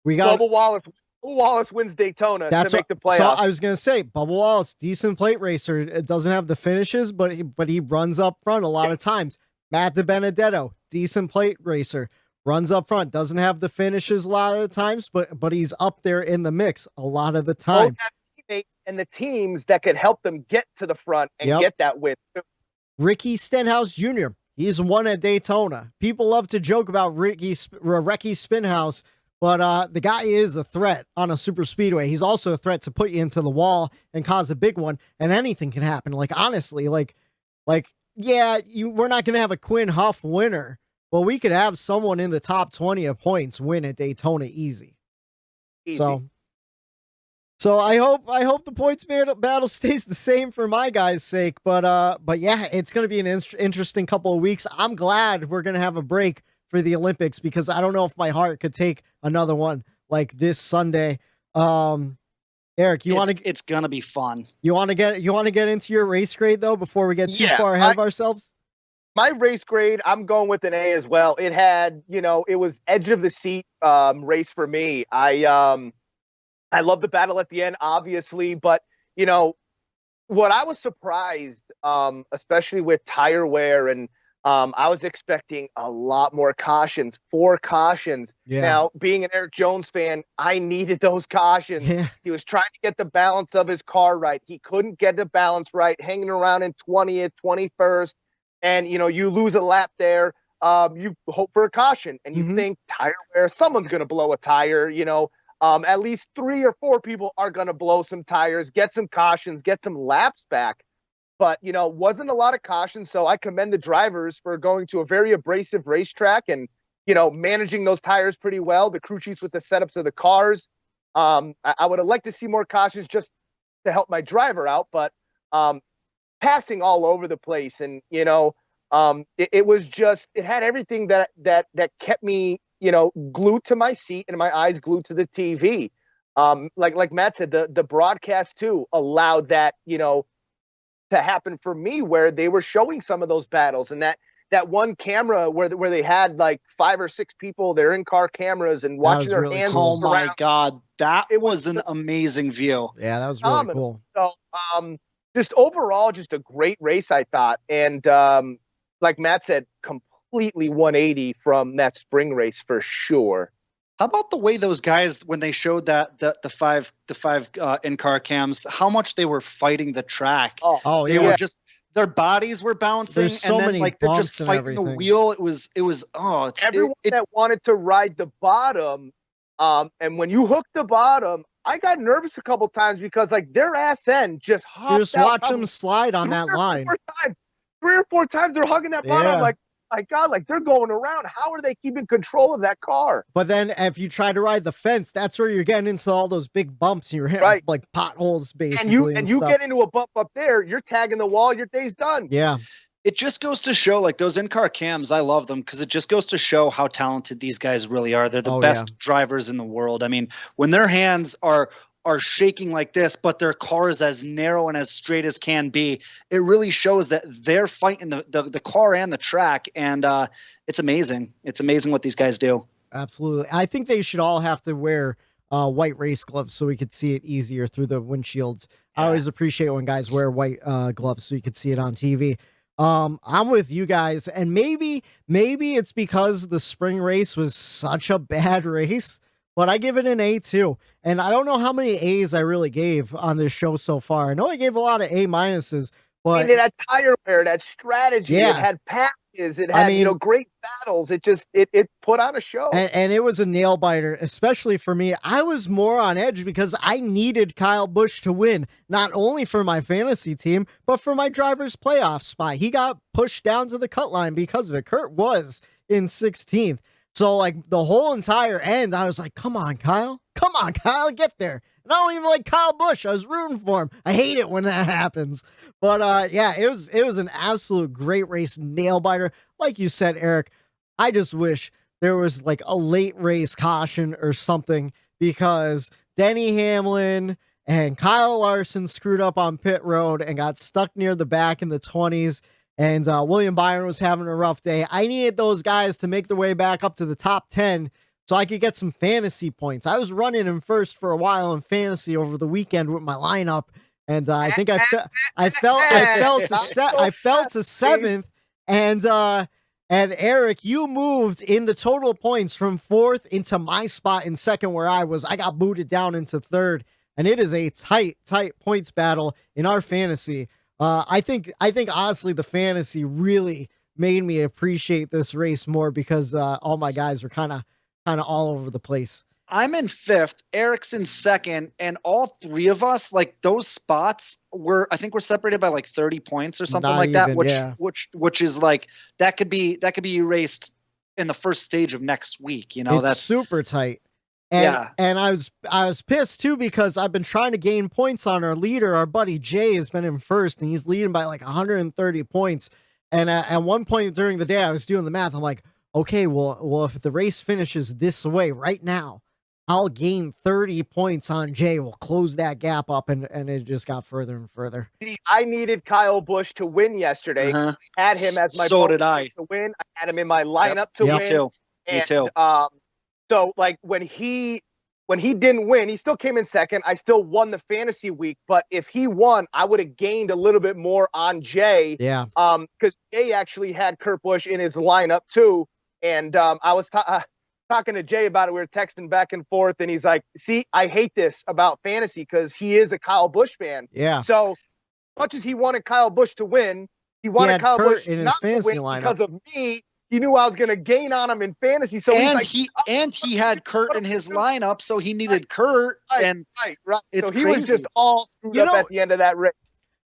We got Bubba Wallace wins Daytona to make the playoffs. So I was gonna say, Bubba Wallace, decent plate racer. It doesn't have the finishes, but he runs up front a lot of times. Matt DiBenedetto, decent plate racer, runs up front. Doesn't have the finishes a lot of the times, but he's up there in the mix a lot of the time. Both have teammates and the teams that could help them get to the front and get that win. Ricky Stenhouse Jr. He's won at Daytona. People love to joke about Ricky Spinhouse. But the guy is a threat on a super speedway. He's also a threat to put you into the wall and cause a big one, and anything can happen. Honestly, we're not going to have a Quinn Huff winner, but we could have someone in the top 20 of points win at Daytona easy. So I hope the points battle stays the same for my guys' sake. But yeah, it's going to be an interesting couple of weeks. I'm glad we're going to have a break for the Olympics because I don't know if my heart could take another one like this Sunday. Eric, it's gonna be fun. You want to get into your race grade though before we get too far ahead of ourselves? My race grade, I'm going with an A as well. It had, it was edge of the seat race for me. I love the battle at the end, obviously, but what I was surprised, especially with tire wear and I was expecting a lot more cautions, 4 cautions. Yeah. Now, being an Eric Jones fan, I needed those cautions. Yeah. He was trying to get the balance of his car right. He couldn't get the balance right, hanging around in 20th, 21st. And, you lose a lap there. You hope for a caution, and you think tire wear, someone's going to blow a tire. At least 3 or 4 people are going to blow some tires, get some cautions, get some laps back. But, wasn't a lot of caution. So I commend the drivers for going to a very abrasive racetrack and, managing those tires pretty well. The crew chiefs with the setups of the cars. I would have liked to see more cautions just to help my driver out, but passing all over the place. And, it was just, it had everything that kept me, glued to my seat and my eyes glued to the TV. Like Matt said, the broadcast too allowed that, to happen for me, where they were showing some of those battles, and that one camera where they had like 5 or 6 people, they're in-car cameras and watching their really hands. cool. Oh my around. God, that was an amazing view. Yeah, that was really cool. So, just overall, just a great race, I thought, and like Matt said, completely 180 from that spring race for sure. How about the way those guys, when they showed that the five in-car cams, how much they were fighting the track? Oh, They yeah. were just, their bodies were bouncing, There's so and then many like they're just bumps and fighting the everything. wheel. Everyone That wanted to ride the bottom, and when you hook the bottom, I got nervous a couple times because like their ass end just hopped You just out watch probably them slide on that 3 or line. 4 times. 3 or 4 times they're hugging that bottom. Yeah. I'm like, my God, like they're going around. How are they keeping control of that car? But then if you try to ride the fence, that's where you're getting into all those big bumps. And you're hitting Right. like potholes, basically. And you stuff. get into a bump up there, you're tagging the wall, your day's done. Yeah. It just goes to show, like those in-car cams, I love them because it just goes to show how talented these guys really are. They're the best drivers in the world. I mean, when their hands are shaking like this, but their car is as narrow and as straight as can be, it really shows that they're fighting the car and the track. And it's amazing. It's amazing what these guys do. Absolutely. I think they should all have to wear white race gloves so we could see it easier through the windshields. I always appreciate when guys wear white gloves so you could see it on TV. I'm with you guys, and maybe it's because the spring race was such a bad race, but I give it an A too. And I don't know how many A's I really gave on this show so far. I know I gave a lot of A minuses, but And it had tire wear, it had strategy, Yeah. it had patches, it had great battles. It just it put on a show. And it was a nail biter, especially for me. I was more on edge because I needed Kyle Busch to win, not only for my fantasy team, but for my driver's playoff spot. He got pushed down to the cut line because of it. Kurt was in 16th. So, like, the whole entire end, I was like, come on, Kyle. Come on, Kyle, get there. And I don't even like Kyle Busch. I was rooting for him. I hate it when that happens. But, yeah, it was an absolute great race, nail biter. Like you said, Eric, I just wish there was, like, a late race caution or something because Denny Hamlin and Kyle Larson screwed up on pit road and got stuck near the back in the 20s. And William Byron was having a rough day. I needed those guys to make their way back up to the top 10 so I could get some fantasy points. I was running in first for a while in fantasy over the weekend with my lineup, and I think I fell to 7th. And Eric, you moved in the total points from 4th into my spot in 2nd, where I got booted down into 3rd, and it is a tight points battle in our fantasy. I think honestly the fantasy really made me appreciate this race more because all my guys were kind of all over the place. I'm in 5th, Eric's in 2nd, and all 3 of us, like those spots I think we're separated by like 30 points or something like that, which is like that could be erased in the first stage of next week. That's super tight. And I was pissed too because I've been trying to gain points on our leader. Our buddy Jay has been in first and he's leading by like 130 points. And at one point during the day, I was doing the math. I'm like, okay, well, if the race finishes this way right now, I'll gain 30 points on Jay. We'll close that gap up, and it just got further and further. See, I needed Kyle Busch to win yesterday. I had him as my so did I to win. I had him in my lineup to win. Me too. So like when he when he didn't win, he still came in second. I still won the fantasy week, but if he won, I would have gained a little bit more on Jay. Yeah. Because Jay actually had Kurt Busch in his lineup too, and I was talking to Jay about it. We were texting back and forth, and he's like, "See, I hate this about fantasy because he is a Kyle Busch fan. Yeah. So much as he wanted Kyle Busch to win, he wanted Kyle Kurt Busch in his not to fantasy win lineup because of me. He knew I was going to gain on him in fantasy. So And he's he had Kurt in his lineup, so he needed Kurt. And right. It's So he was crazy. just all screwed up at the end of that race.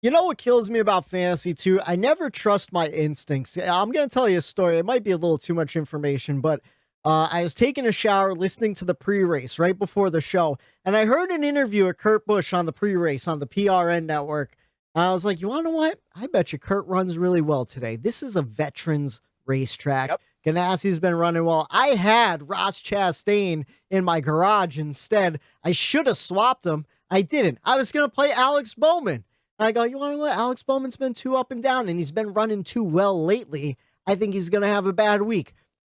You know what kills me about fantasy too? I never trust my instincts. I'm going to tell you a story. It might be a little too much information, but I was taking a shower listening to the pre-race right before the show, and I heard an interview of Kurt Busch on the pre-race on the PRN network. I was like, you want to know what? I bet you Kurt runs really well today. This is a veterans racetrack. Yep. Ganassi's been running well. I had Ross Chastain in my garage instead. I should have swapped him. I didn't. I was going to play Alex Bowman. I go, you want to know what? Alex Bowman's been too up and down, and he's been running too well lately. I think he's going to have a bad week.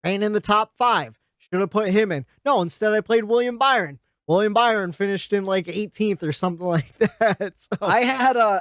Ran in the top 5. Should have put him in. No, instead I played William Byron. William Byron finished in like 18th or something like that. So.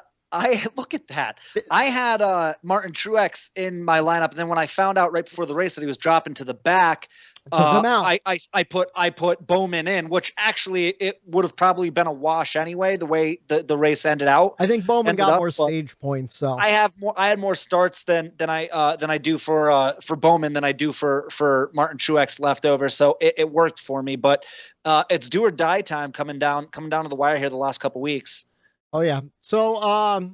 Look at that. I had Martin Truex in my lineup, and then when I found out right before the race that he was dropping to the back, took him out. I put Bowman in, which actually it would have probably been a wash anyway, the way the race ended out. I think Bowman got more stage points, so I had more starts than I do for Bowman than I do for Martin Truex left over. So it worked for me, but it's do or die time coming down to the wire here the last couple weeks. Oh yeah. So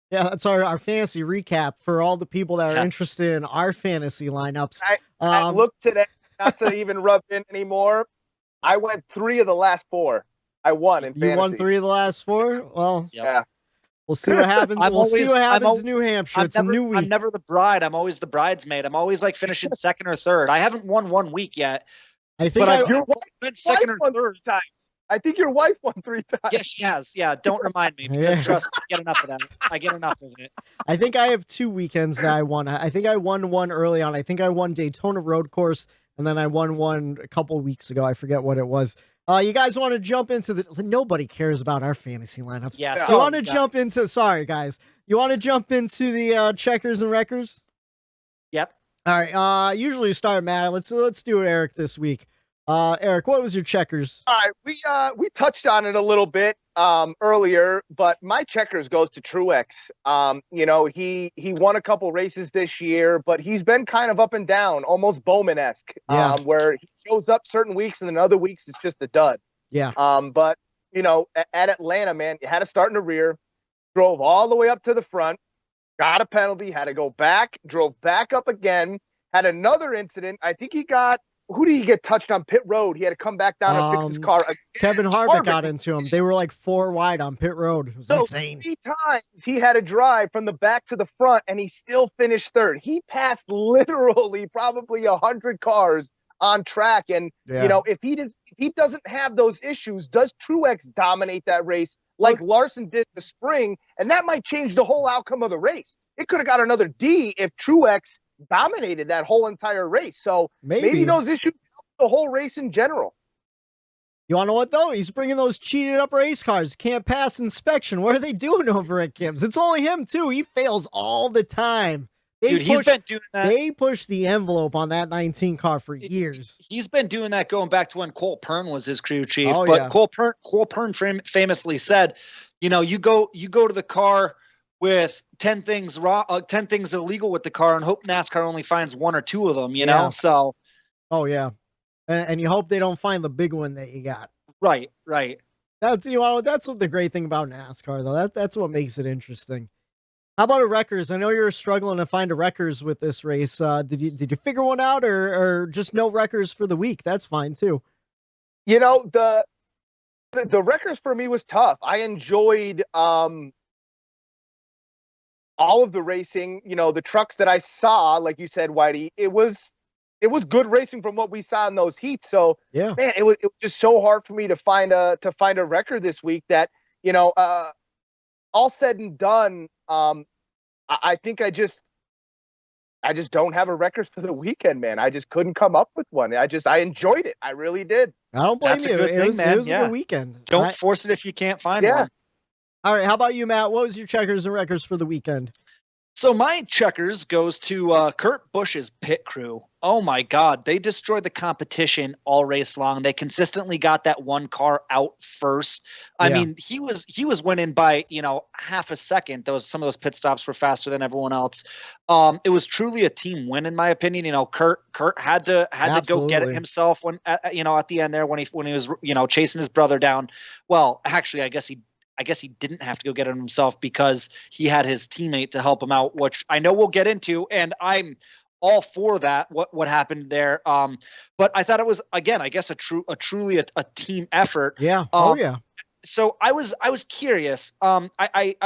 yeah, that's our fantasy recap for all the people that are interested in our fantasy lineups. I looked today, not to even rub in anymore. I went 3 of the last 4. I won in fantasy. You won 3 of the last 4? Well, yeah. We'll see what happens. We'll see what happens in New Hampshire. It's a new week. I'm never the bride. I'm always the bridesmaid. I'm always like finishing second or third. I haven't won 1 week yet. I think I've been second or third times. I think your wife won 3 times. Yes, she has. Yeah, don't remind me because trust me, I get enough of that. I get enough of it. I think I have 2 weekends that I won. I think I won one early on. I think I won Daytona Road Course, and then I won one a couple weeks ago. I forget what it was. You guys want to jump into nobody cares about our fantasy lineups. Yeah. You want to jump into, sorry guys. You want to jump into the checkers and wreckers? Yep. All right. Usually you start Matt. Let's do it, Eric, this week. Eric, what was your checkers? All right, we touched on it a little bit earlier, but my checkers goes to Truex. You know, he won a couple races this year, but he's been kind of up and down, almost Bowman-esque, where he shows up certain weeks and then other weeks it's just a dud. Yeah. But you know, at Atlanta, man, you had to start in the rear, drove all the way up to the front, got a penalty, had to go back, drove back up again, had another incident. I think he got. Who did he get touched on pit road? He had to come back down and fix his car. Kevin Harvick got into him. They were like 4 wide on pit road. It was insane. 3 times he had to drive from the back to the front, and he still finished third. He passed literally probably 100 cars on track. And you know, if he doesn't have those issues, does Truex dominate that race like Larson did the spring? And that might change the whole outcome of the race. It could have got another D if Truex dominated that whole entire race. So maybe those issues help the whole race in general. You want to know what, though? He's bringing those cheated up race cars. Can't pass inspection. What are they doing over at Gibbs? It's only him, too. He fails all the time. He's been doing that. They pushed the envelope on that 19 car for years. He's been doing that going back to when Cole Pern was his crew chief. Oh, but Cole Pern famously said, you know, you go to the car with 10 things wrong, 10 things illegal with the car, and hope NASCAR only finds 1 or 2 of them, you know? So. Oh, yeah. And you hope they don't find the big one that you got. Right. That's what the great thing about NASCAR, though. That's what makes it interesting. How about a wreckers? I know you're struggling to find a wreckers with this race. Did you figure one out, or just no wreckers for the week? That's fine too. You know, the wreckers for me was tough. I enjoyed all of the racing. You know, the trucks that I saw, like you said, Whitey, it was good racing from what we saw in those heats. So yeah, man, it was just so hard for me to find a record this week that, you know, all said and done, I think I just I just don't have a record for the weekend, man. I just couldn't come up with one. I enjoyed it. I really did. I don't blame That's a you. good It thing, was man. a good weekend. Don't force it if you can't find one. All right. How about you, Matt? What was your checkers and records for the weekend? So my checkers goes to Kurt Busch's pit crew. Oh my God, they destroyed the competition all race long. They consistently got that one car out first. I mean, he was winning by half a second. Some of those pit stops were faster than everyone else. It was truly a team win in my opinion. Kurt had to go get it himself when at the end there when he was chasing his brother down. Well, actually, I guess he didn't have to go get it himself because he had his teammate to help him out, which I know we'll get into, and I'm all for that. What happened there? But I thought it was, again, I guess truly a team effort. Yeah. So I was curious. I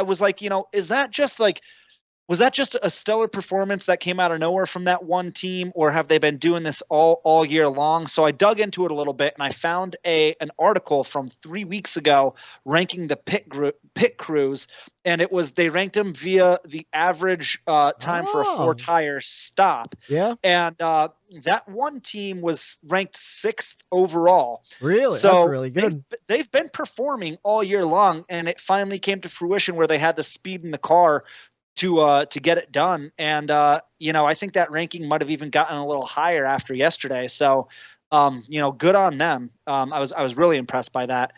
was like, was that just a stellar performance that came out of nowhere from that one team, or have they been doing this all year long? So I dug into it a little bit, and I found an article from 3 weeks ago ranking the pit crews, and they ranked them via the average time for a 4-tire stop. Yeah. And that one team was ranked 6th overall. Really? So that's really good. They've been performing all year long, and it finally came to fruition where they had the speed in the car to get it done. And, I think that ranking might've even gotten a little higher after yesterday. So, good on them. I was really impressed by that.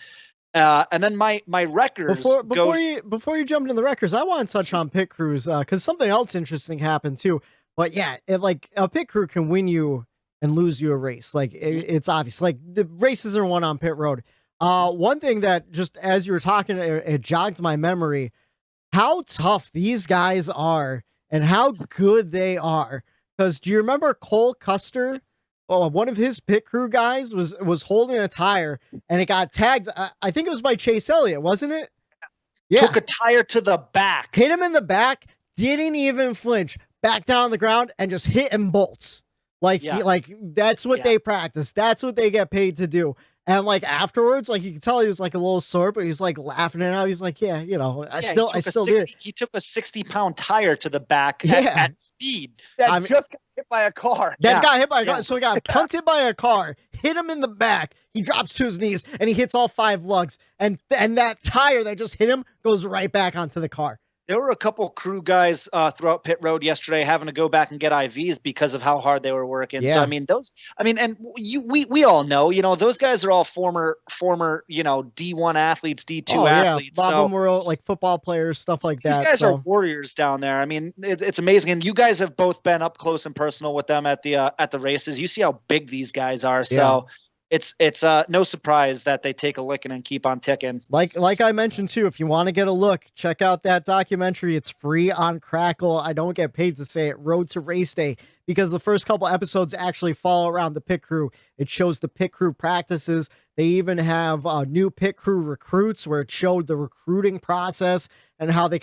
And then my records before you jump into the records, I want to touch on pit crews. Cause something else interesting happened too, but yeah, a pit crew can win you and lose you a race. Like it's obvious, like the races are won on pit road. One thing that just, as you were talking, it jogged my memory, how tough these guys are and how good they are. Because do you remember Cole Custer? Oh, one of his pit crew guys was holding a tire and it got tagged. I think it was by Chase Elliott, wasn't it? Yeah. Took a tire to the back. Hit him in the back, didn't even flinch, back down on the ground and just hit him bolts. That's what they practice. That's what they get paid to do. And like afterwards, like you can tell he was like a little sore, but he's like laughing it out. He's like, I still did it. He took a 60-pound tire to the back at speed. That just got hit by a car. Got hit by a car. So he got punted by a car, hit him in the back. He drops to his knees and he hits all 5 lugs. And that tire that just hit him goes right back onto the car. There were a couple crew guys throughout pit road yesterday having to go back and get IVs because of how hard they were working. Yeah. So and we all know, those guys are all former D1 athletes, D2 athletes. A lot of them were like football players, stuff like that. These guys are warriors down there. I mean, it's amazing. And you guys have both been up close and personal with them at the races. You see how big these guys are. So it's no surprise that they take a licking and keep on ticking. Like I mentioned too, if you want to get a look, check out that documentary. It's free on Crackle. I don't get paid to say it. Road to Race Day, because the first couple episodes actually follow around the pit crew. It shows the pit crew practices. They even have new pit crew recruits where it showed the recruiting process and how they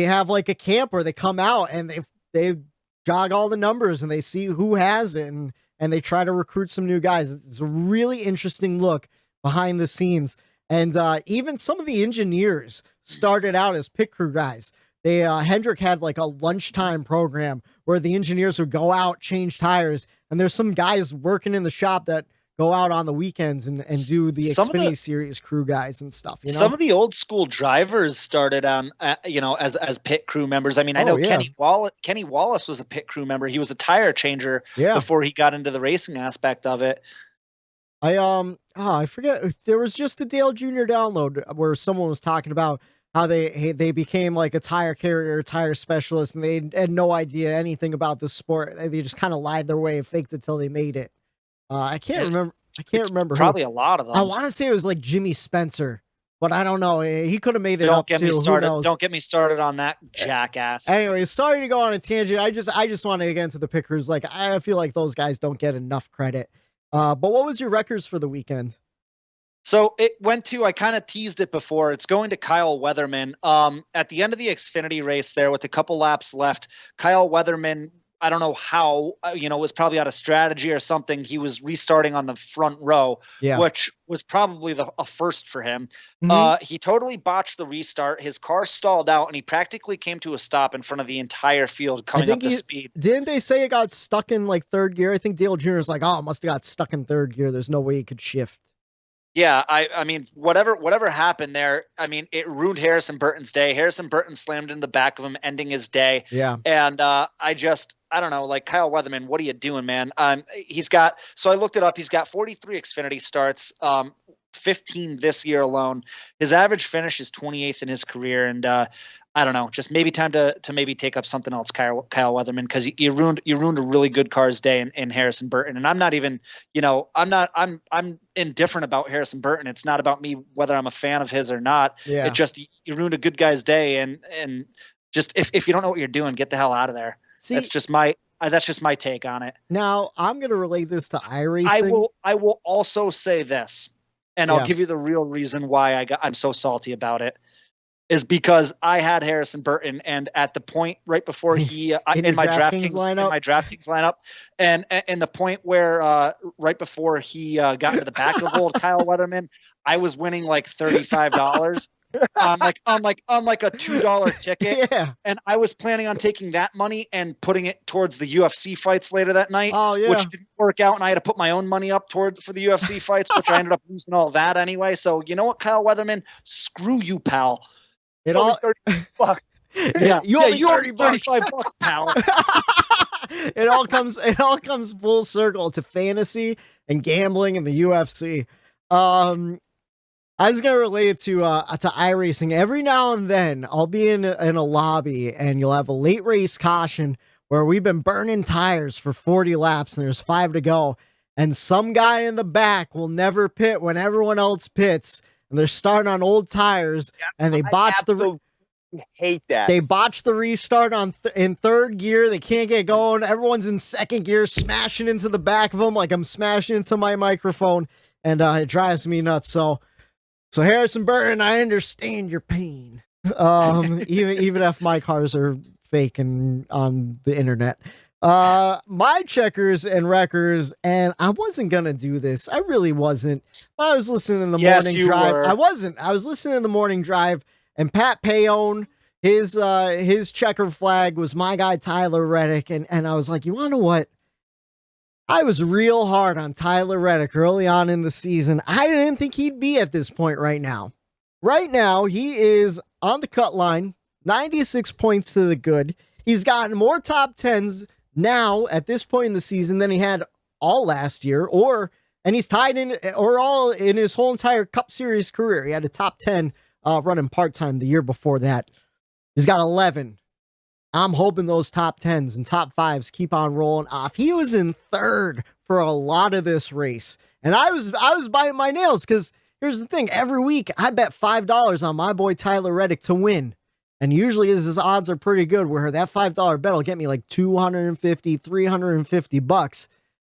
have like a camp where they come out and they jog all the numbers and they see who has it and they try to recruit some new guys. It's a really interesting look behind the scenes. And even some of the engineers started out as pit crew guys. Hendrick had like a lunchtime program where the engineers would go out, change tires. And there's some guys working in the shop that go out on the weekends and do the Xfinity Series crew guys and stuff. Some of the old school drivers started on, as pit crew members. I mean, I know Kenny Wallace was a pit crew member. He was a tire changer before he got into the racing aspect of it. I forget. There was just a Dale Jr. download where someone was talking about how they became like a tire carrier, tire specialist, and they had no idea anything about the sport. They just kind of lied their way and faked it till they made it. I can't remember. Probably a lot of them. I want to say it was like Jimmy Spencer, but I don't know. He could have made it up too. Who knows? Don't get me started on that jackass. Anyway, sorry to go on a tangent. I just wanted to get into the pit crews. Like I feel like those guys don't get enough credit. But what was your records for the weekend? So it went to, I kind of teased it before, it's going to Kyle Weatherman. At the end of the Xfinity race there with a couple laps left, Kyle Weatherman I don't know how, it was probably out of strategy or something. He was restarting on the front row, which was probably a first for him. He totally botched the restart. His car stalled out, and he practically came to a stop in front of the entire field coming up to speed. Didn't they say it got stuck in like third gear? I think Dale Jr. is like, oh, it must have got stuck in third gear. There's no way he could shift. Yeah, I mean, whatever happened there, I mean, it ruined Harrison Burton's day. Harrison Burton slammed in the back of him, ending his day. Yeah. And I don't know, like Kyle Weatherman, what are you doing, man? So I looked it up. He's got 43 Xfinity starts, 15 this year alone. His average finish is 28th in his career. And I don't know, just maybe time to maybe take up something else, Kyle Weatherman, because you ruined a really good car's day in Harrison Burton. And I'm not even, I'm indifferent about Harrison Burton. It's not about me whether I'm a fan of his or not. Yeah. It just, you ruined a good guy's day, and just if you don't know what you're doing, get the hell out of there. See, that's just my take on it. Now I'm going to relate this to iRacing. I will also say this, and I'll give you the real reason why I'm so salty about it. Is because I had Harrison Burton, and at the point right before he in my DraftKings lineup, and the point where right before he got into the back of old Kyle Weatherman, I was winning like $35 on like a $2 ticket, and I was planning on taking that money and putting it towards the UFC fights later that night, which didn't work out, and I had to put my own money up for the UFC fights, which I ended up losing all that anyway. So you know what, Kyle Weatherman, screw you, pal. It all fuck. Yeah, you owe me $35, pal. It all comes full circle to fantasy and gambling and the UFC. I was gonna relate it to iRacing. Every now and then I'll be in a lobby and you'll have a late race caution where we've been burning tires for 40 laps and there's 5 to go, and some guy in the back will never pit when everyone else pits. And they're starting on old tires, and they botch hate that. They botch the restart in third gear. They can't get going. Everyone's in second gear, smashing into the back of them like I'm smashing into my microphone, and it drives me nuts. So Harrison Burton, I understand your pain. Even if my cars are fake and on the internet. My checkers and wreckers, and I wasn't gonna do this. I really wasn't. I was listening in the morning drive. I was listening in the morning drive, and Pat Payone, his checker flag was my guy Tyler Reddick, and I was like, you wanna know what? I was real hard on Tyler Reddick early on in the season. I didn't think he'd be at this point right now. Right now, he is on the cut line, 96 points to the good. He's gotten more top 10s now at this point in the season than he had all last year, and he's tied in or all in his whole entire Cup Series career. He had a top 10 running part-time the year before that. He's got 11. I'm hoping those top 10s and top 5s keep on rolling off. He was in third for a lot of this race, and I was biting my nails because here's the thing. Every week I bet $5 on my boy Tyler Reddick to win. And usually his odds are pretty good where that $5 bet will get me like $250, $350.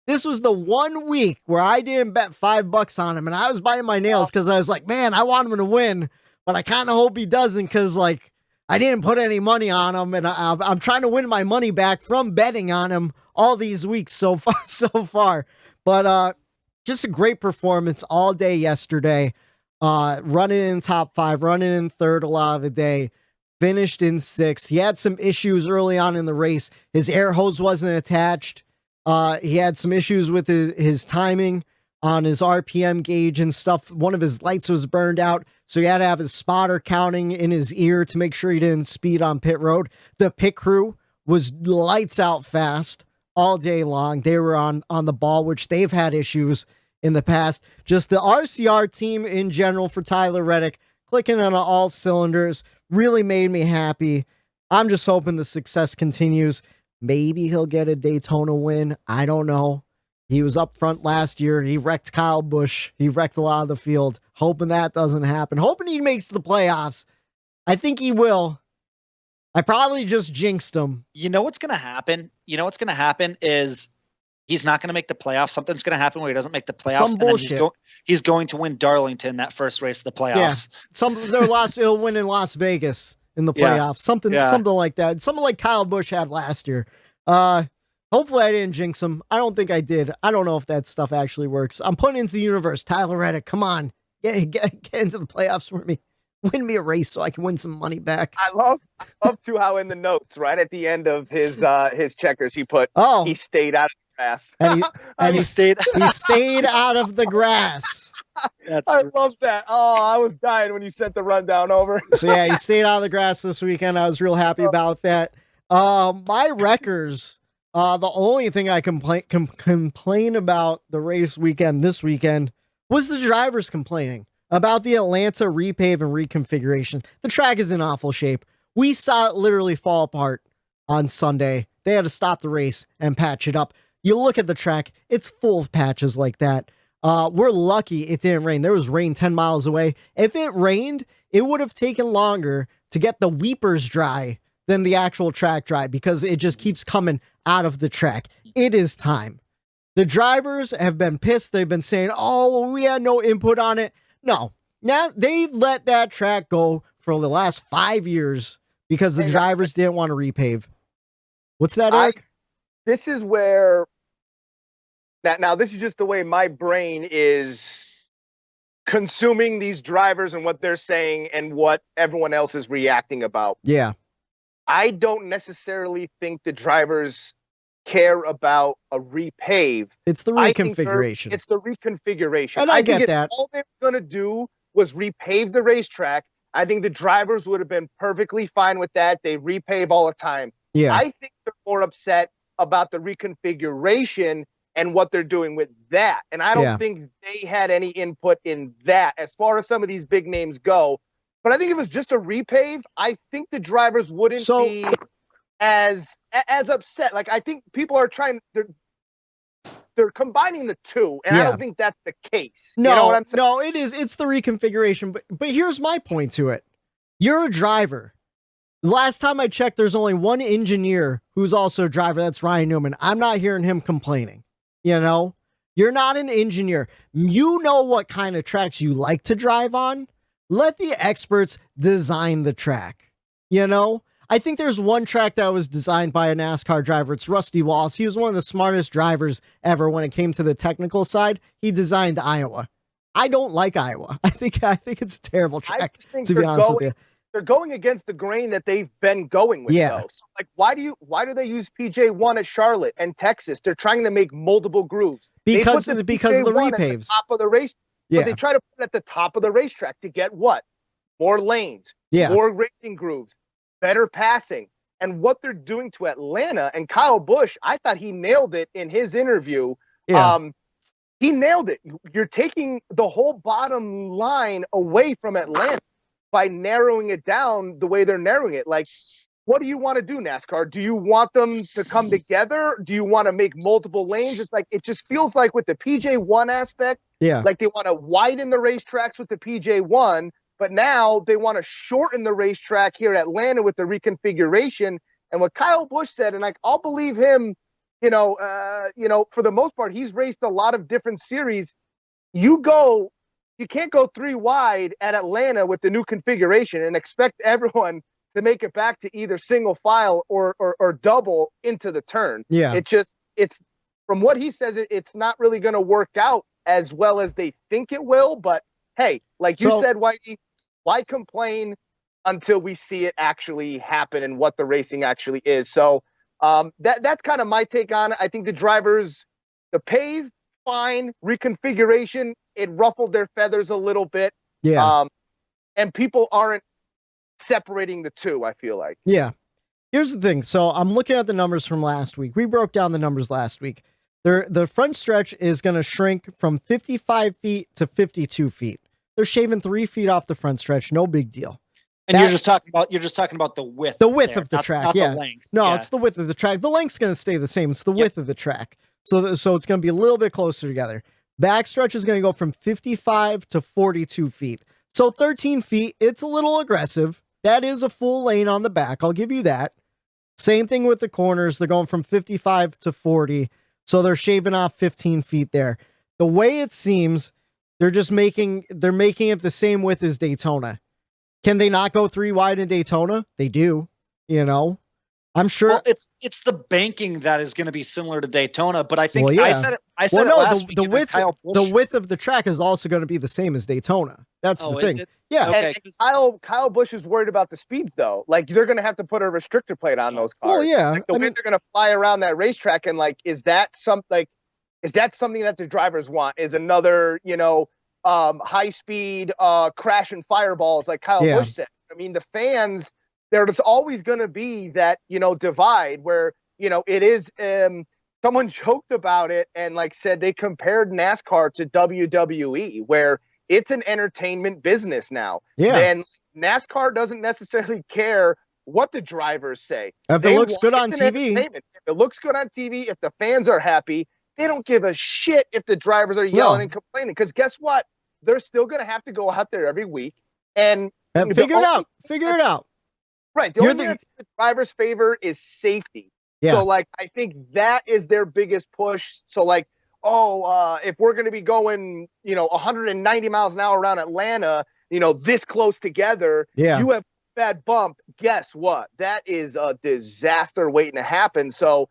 This was the 1 week where I didn't bet $5 on him, and I was biting my nails because I was like, man, I want him to win, but I kind of hope he doesn't because like I didn't put any money on him, and I'm trying to win my money back from betting on him all these weeks so far. But just a great performance all day yesterday. Running in top 5, running in third a lot of the day. Finished in 6th. He had some issues early on in the race. His air hose wasn't attached. He had some issues with his timing on his RPM gauge and stuff. One of his lights was burned out, so he had to have his spotter counting in his ear to make sure he didn't speed on pit road. The pit crew was lights out fast all day long. They were on the ball, which they've had issues in the past. Just the RCR team in general for Tyler Reddick, clicking on all cylinders. Really made me happy. I'm just hoping the success continues. Maybe he'll get a Daytona win. I don't know. He was up front last year. He wrecked Kyle Busch. He wrecked a lot of the field. Hoping that doesn't happen. Hoping he makes the playoffs. I think he will. I probably just jinxed him. You know what's going to happen? Is he's not going to make the playoffs. Something's going to happen where he doesn't make the playoffs. Some bullshit. He's going to win Darlington that first race of the playoffs. Yeah. He'll win in Las Vegas in the playoffs. Something like that. Something like Kyle Busch had last year. Hopefully I didn't jinx him. I don't think I did. I don't know if that stuff actually works. I'm putting into the universe. Tyler Reddick, come on. Get into the playoffs for me. Win me a race so I can win some money back. I love too how in the notes, right at the end of his checkers, he put, he stayed out of the grass. And he stayed out of the grass. I love that. Oh, I was dying when you sent the rundown over. So yeah, he stayed out of the grass this weekend. I was real happy about that. My wreckers, the only thing I complain about the race weekend this weekend was the drivers complaining about the Atlanta repave and reconfiguration. The track is in awful shape. We saw it literally fall apart on Sunday. They had to stop the race and patch it up. You look at the track, it's full of patches like that. We're lucky it didn't rain. There was rain 10 miles away. If it rained, it would have taken longer to get the weepers dry than the actual track dry because it just keeps coming out of the track. It is time. The drivers have been pissed. They've been saying, oh, well, we had no input on it. No. Now they let that track go for the last 5 years because the drivers didn't want to repave. What's that, Eric? This is where now this is just the way my brain is consuming these drivers and what they're saying and what everyone else is reacting about. Yeah. I don't necessarily think the drivers care about a repave. It's the reconfiguration. It's the reconfiguration. And I get that. All they were going to do was repave the racetrack. I think the drivers would have been perfectly fine with that. They repave all the time. Yeah. I think they're more upset about the reconfiguration and what they're doing with that. And I don't think they had any input in that as far as some of these big names go. But I think if it was just a repave, I think the drivers wouldn't be as upset. Like, I think people are they're combining the two, and I don't think that's the case. No, you know what I'm saying? No, it is. It's the reconfiguration. But here's my point to it. You're a driver. Last time I checked, there's only one engineer who's also a driver. That's Ryan Newman. I'm not hearing him complaining. You know, you're not an engineer. You know what kind of tracks you like to drive on. Let the experts design the track. You know, I think there's one track that was designed by a NASCAR driver. It's Rusty Wallace. He was one of the smartest drivers ever when it came to the technical side. He designed Iowa. I don't like Iowa. I think it's a terrible track, to be honest with you. They're going against the grain that they've been going with. Though. So, like, why do they use PJ1 at Charlotte and Texas? They're trying to make multiple grooves because of the repaves. At the top of the race, but they try to put it at the top of the racetrack to get what? More lanes, more racing grooves, better passing. And what they're doing to Atlanta, and Kyle Busch, I thought he nailed it in his interview. He nailed it. You're taking the whole bottom line away from Atlanta by narrowing it down the way they're narrowing it. Like, what do you want to do, NASCAR? Do you want them to come together? Do you want to make multiple lanes? It's like, it just feels like with the PJ1 aspect, like they want to widen the racetracks with the PJ1, but now they want to shorten the racetrack here at Atlanta with the reconfiguration. And what Kyle Busch said, and like, I'll believe him, for the most part, he's raced a lot of different series. You can't go 3 wide at Atlanta with the new configuration and expect everyone to make it back to either single file or double into the turn. Yeah. It's from what he says, it's not really going to work out as well as they think it will. But hey, like you said, Whitey, why complain until we see it actually happen and what the racing actually is? So that's kind of my take on it. I think the drivers, the pave, fine, reconfiguration, it ruffled their feathers a little bit. Yeah. And people aren't separating the two, I feel like. Yeah. Here's the thing. So I'm looking at the numbers from last week. We broke down the numbers last week. The front stretch is going to shrink from 55 feet to 52 feet. They're shaving 3 feet off the front stretch. No big deal. And you're just talking about the width. The width of the track. Not yeah. The length. No, it's the width of the track. The length's going to stay the same. It's the width of the track. So it's going to be a little bit closer together. Back stretch is going to go from 55 to 42 feet. So 13 feet, it's a little aggressive. That is a full lane on the back. I'll give you that. Same thing with the corners. They're going from 55 to 40. So they're shaving off 15 feet there. The way it seems, they're making it the same width as Daytona. Can they not go 3 wide in Daytona? They do, I'm sure. Well, it's the banking that is going to be similar to Daytona, but I think Well, yeah. I said it last week. The width of the track is also going to be the same as Daytona. That's the thing. Yeah. Okay. And Kyle Busch is worried about the speeds, though. Like, they're going to have to put a restrictor plate on those cars. Well, yeah. Like, the way they're going to fly around that racetrack, and like, is that something that the drivers want? Is another, high speed crashing fireballs like Kyle Busch said? I mean, the fans, there's always going to be that, divide where, it is, someone joked about it and like said they compared NASCAR to WWE, where it's an entertainment business now. Yeah. And NASCAR doesn't necessarily care what the drivers say. If it looks good on TV. If it looks good on TV, if the fans are happy, they don't give a shit if the drivers are yelling and complaining. Because guess what? They're still going to have to go out there every week and figure it out. Right. The only thing that's in the driver's favor is safety. Yeah. So, like, I think that is their biggest push. So, like, if we're going to be going, 190 miles an hour around Atlanta, this close together, you have a bad bump. Guess what? That is a disaster waiting to happen. So,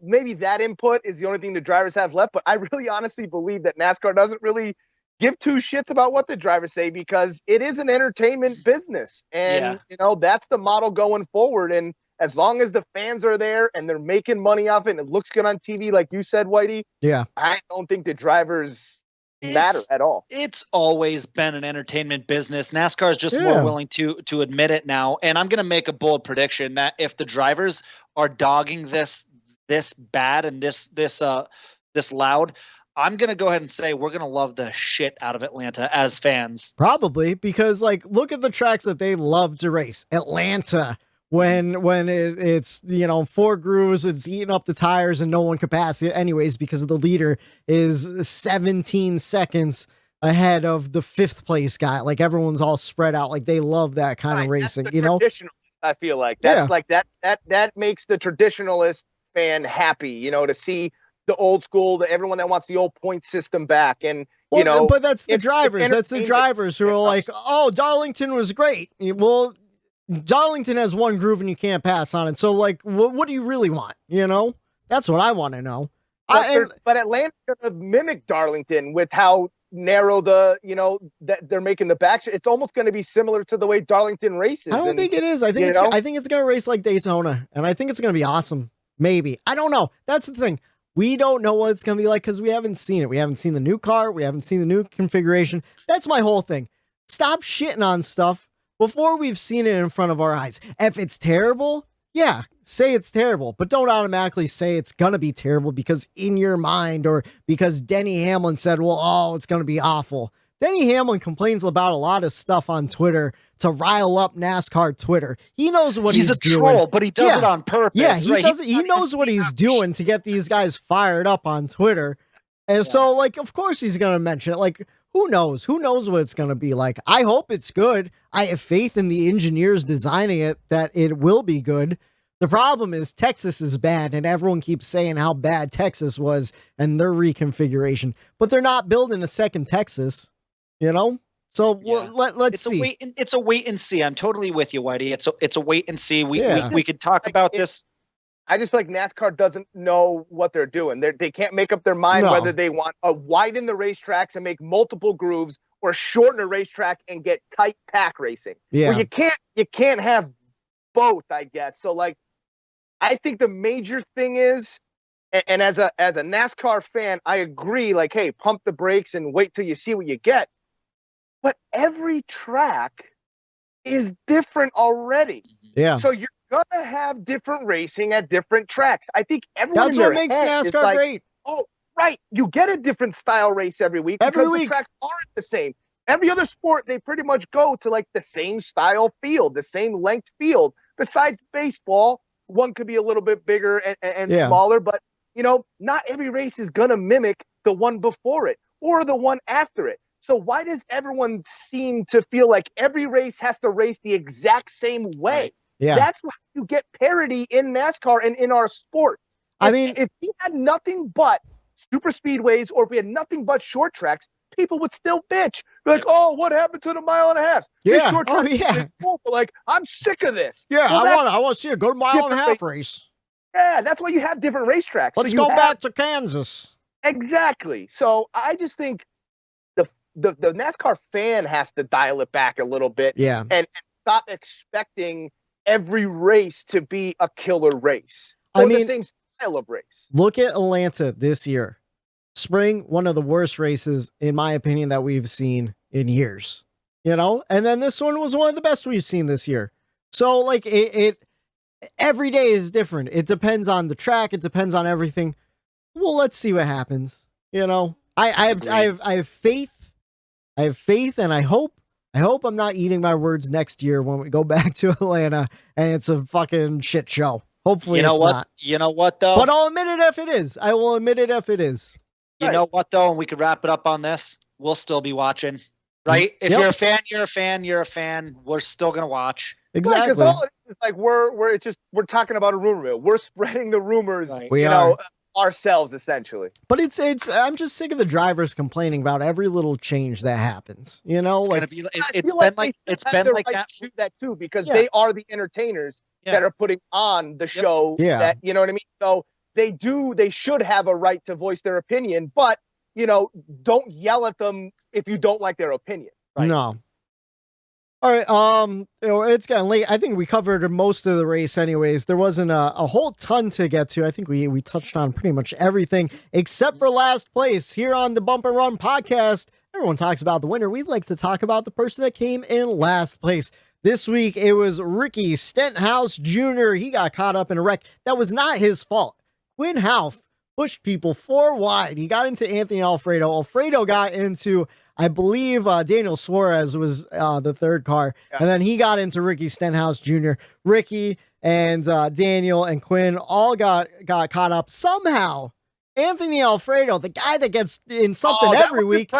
maybe that input is the only thing the drivers have left. But I really honestly believe that NASCAR doesn't really give two shits about what the drivers say, because it is an entertainment business. And, that's the model going forward. And as long as the fans are there and they're making money off it and it looks good on TV, like you said, Whitey, I don't think the drivers matter at all. It's always been an entertainment business. NASCAR is just more willing to admit it now. And I'm going to make a bold prediction that if the drivers are dogging this bad and this loud, I'm going to go ahead and say we're going to love the shit out of Atlanta as fans. Probably, because like, look at the tracks that they love to race. Atlanta, when it's, 4 grooves, it's eating up the tires and no one can pass it anyways, because the leader is 17 seconds ahead of the 5th place guy. Like, everyone's all spread out. Like, they love that kind of racing, Traditionalist, I feel like that's like that makes the traditionalist fan happy, to see the old school, everyone that wants the old point system back. And, but that's the drivers. That's the drivers who are like, oh, Darlington was great. Well, Darlington has 1 groove and you can't pass on it. So, like, what do you really want? That's what I want to know. But Atlanta's going to mimic Darlington with how narrow that they're making the back. It's almost going to be similar to the way Darlington races. I don't think it is. I think it's going to race like Daytona, and I think it's going to be awesome. Maybe. I don't know. That's the thing. We don't know what it's going to be like because we haven't seen it. We haven't seen the new car. We haven't seen the new configuration. That's my whole thing. Stop shitting on stuff before we've seen it in front of our eyes. If it's terrible, say it's terrible, but don't automatically say it's going to be terrible because in your mind, or because Denny Hamlin said, it's going to be awful. Denny Hamlin complains about a lot of stuff on Twitter to rile up NASCAR Twitter. He knows what he's doing. He's a troll, but he does it on purpose. Yeah, he knows what he's doing to get these guys fired up on Twitter. And so, like, of course he's going to mention it. Like, who knows? Who knows what it's going to be like? I hope it's good. I have faith in the engineers designing it that it will be good. The problem is Texas is bad, and everyone keeps saying how bad Texas was and their reconfiguration. But they're not building a second Texas, So let's see. It's a wait and see. I'm totally with you, Whitey. It's a wait and see. We could talk about this. I just feel like NASCAR doesn't know what they're doing. They can't make up their mind whether they want to widen the racetracks and make multiple grooves, or shorten a racetrack and get tight pack racing. Yeah. Well, you can't have both, I guess. So, like, I think the major thing is, and as a NASCAR fan, I agree. Like, hey, pump the brakes and wait till you see what you get. But every track is different already. Yeah. So you're gonna have different racing at different tracks. I think everyone. That's what makes NASCAR great. Oh, right. You get a different style race every week because the tracks aren't the same. Every other sport, they pretty much go to like the same style field, the same length field. Besides baseball, one could be a little bit bigger and smaller, but not every race is gonna mimic the one before it or the one after it. So why does everyone seem to feel like every race has to race the exact same way? Yeah. That's why you get parity in NASCAR and in our sport. I mean, if we had nothing but super speedways, or if we had nothing but short tracks, people would still bitch. Be like, oh, what happened to the mile and a half? Yeah. This short Oh, track yeah. is cool, but like, I'm sick of this. Yeah, Well, I want to see a good mile and a half race. Yeah, that's why you have different racetracks. Let's go back to Kansas. Exactly. So I just think the NASCAR fan has to dial it back a little bit. Yeah. And stop expecting every race to be a killer race. Or the same style of race. Look at Atlanta this year. Spring, one of the worst races, in my opinion, that we've seen in years. You know? And then this one was one of the best we've seen this year. So, like, it every day is different. It depends on the track. It depends on everything. Well, let's see what happens. You know? I have faith. I have faith, and I hope I'm not eating my words next year when we go back to Atlanta and it's a fucking shit show. Hopefully it's not. You know what, though? But I'll admit it if it is. I will admit it if it is. You know what, though? And we could wrap it up on this. We'll still be watching, right? If you're a fan, you're a fan, you're a fan. We're still going to watch. Exactly. Because all it's like we're talking about a rumor mill. We're spreading the rumors, We are. Ourselves essentially. But it's I'm just sick of the drivers complaining about every little change that happens. You know, it's been like that. To do that too, because they are the entertainers that are putting on the show. Yeah. That, you know what I mean? So they should have a right to voice their opinion, but don't yell at them if you don't like their opinion. Right? No. All right, it's getting late. I think we covered most of the race anyways. There wasn't a whole ton to get to. I think we touched on pretty much everything except for last place here on the Bump and Run podcast. Everyone talks about the winner. We'd like to talk about the person that came in last place. This week, it was Ricky Stenhouse Jr. He got caught up in a wreck. That was not his fault. Quinn Houff pushed people 4 wide. He got into Anthony Alfredo. Alfredo got into, I believe, Daniel Suarez was the third car. Yeah. And then he got into Ricky Stenhouse Jr. Ricky and Daniel and Quinn all got caught up. Somehow, Anthony Alfredo, the guy that gets in something every week,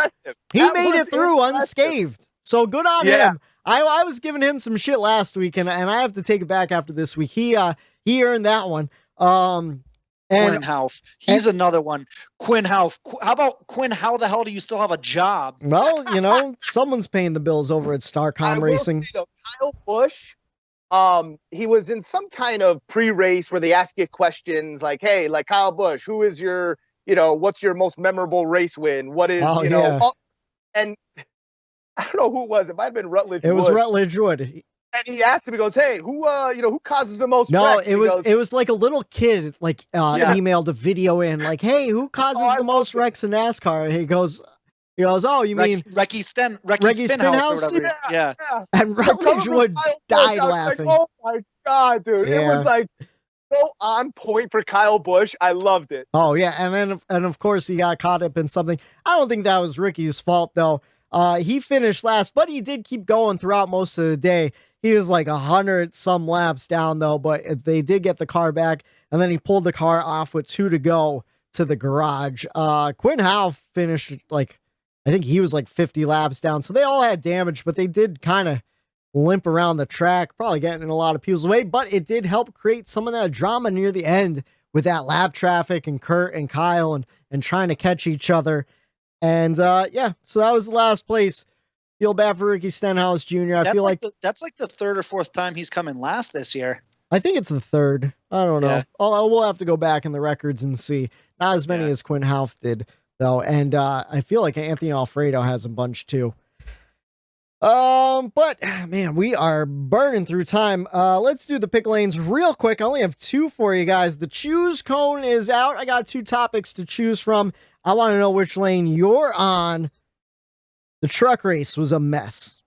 he made it through unscathed. So good on him. I was giving him some shit last week, and I have to take it back after this week. He earned that one. Quinn Houff. He's another one. Quinn Houff. How about Quinn? How the hell do you still have a job? Well, someone's paying the bills over at Starcom Racing. Say, Kyle Busch, he was in some kind of pre-race where they ask you questions like, hey, like Kyle Busch, who is your, what's your most memorable race win? What is, and I don't know who it was. It might have been Rutledge Wood. It was Rutledge Wood. And he asked him, he goes, hey, who causes the most wrecks? It was like a little kid, emailed a video in, like, hey, who causes the most wrecks in NASCAR? And he goes, oh, you mean Ricky Stenhouse or whatever. Yeah. And Rutledge Wood died laughing. Like, oh my God, dude. It was like so on point for Kyle Busch. I loved it. Oh yeah. And of course he got caught up in something. I don't think that was Ricky's fault though. He finished last, but he did keep going throughout most of the day. He was like 100 some laps down though, but they did get the car back, and then he pulled the car off with 2 to go to the garage. Quinn Houff finished I think he was 50 laps down. So they all had damage, but they did kind of limp around the track, probably getting in a lot of people's way, but it did help create some of that drama near the end with that lap traffic and Kurt and Kyle and trying to catch each other. And so that was the last place. Feel bad for Ricky Stenhouse Jr. I feel like that's like the 3rd or 4th time he's come in last this year. I think it's the 3rd. I don't know. Yeah. We'll have to go back in the records and see. Not as many as Quinn Houff did, though. And I feel like Anthony Alfredo has a bunch too. But man, we are burning through time. Let's do the pick lanes real quick. I only have 2 for you guys. The choose cone is out. I got 2 topics to choose from. I want to know which lane you're on. The truck race was a mess.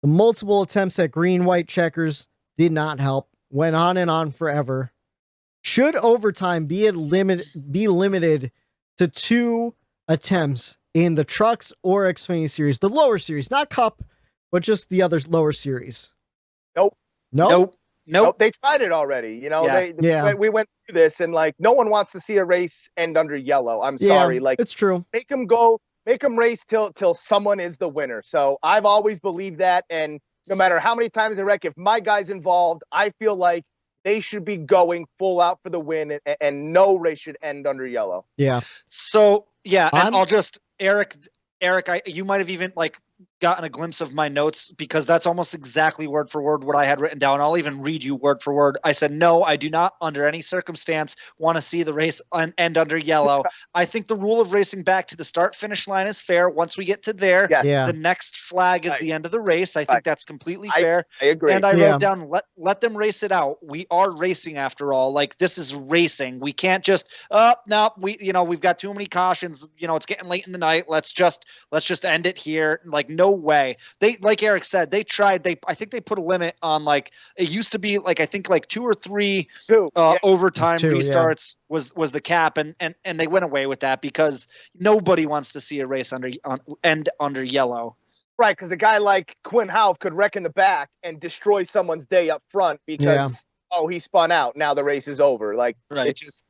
The multiple attempts at green-white checkers did not help. Went on and on forever. Should overtime be limited to 2 attempts in the trucks or Xfinity series? The lower series, not Cup, but just the other lower series. Nope. They tried it already. We went through this, and no one wants to see a race end under yellow. I'm sorry. It's true. Make them race till someone is the winner. So I've always believed that. And no matter how many times they wreck, if my guy's involved, I feel like they should be going full out for the win, and no race should end under yellow. Yeah. So, and Eric, Eric, you might have even like gotten a glimpse of my notes because that's almost exactly word for word what I had written down. I'll even read you word for word. I said, no, I do not under any circumstance want to see the race end under yellow. I think the rule of racing back to the start finish line is fair. Once we get to there, the next flag is the end of the race. I think that's completely fair. I agree. And I wrote down, let them race it out. We are racing after all. Like, this is racing. We can't just, no, we've got too many cautions. It's getting late in the night. Let's just end it here. Like, no way. They, like Eric said, they tried. I think they put a limit on, like, it used to be like, I think like 2 or 3 overtime restarts was the cap, and they went away with that because nobody wants to see a race end under yellow. Right, because a guy like Quinn Houff could wreck in the back and destroy someone's day up front because he spun out. Now the race is over. Like, it just,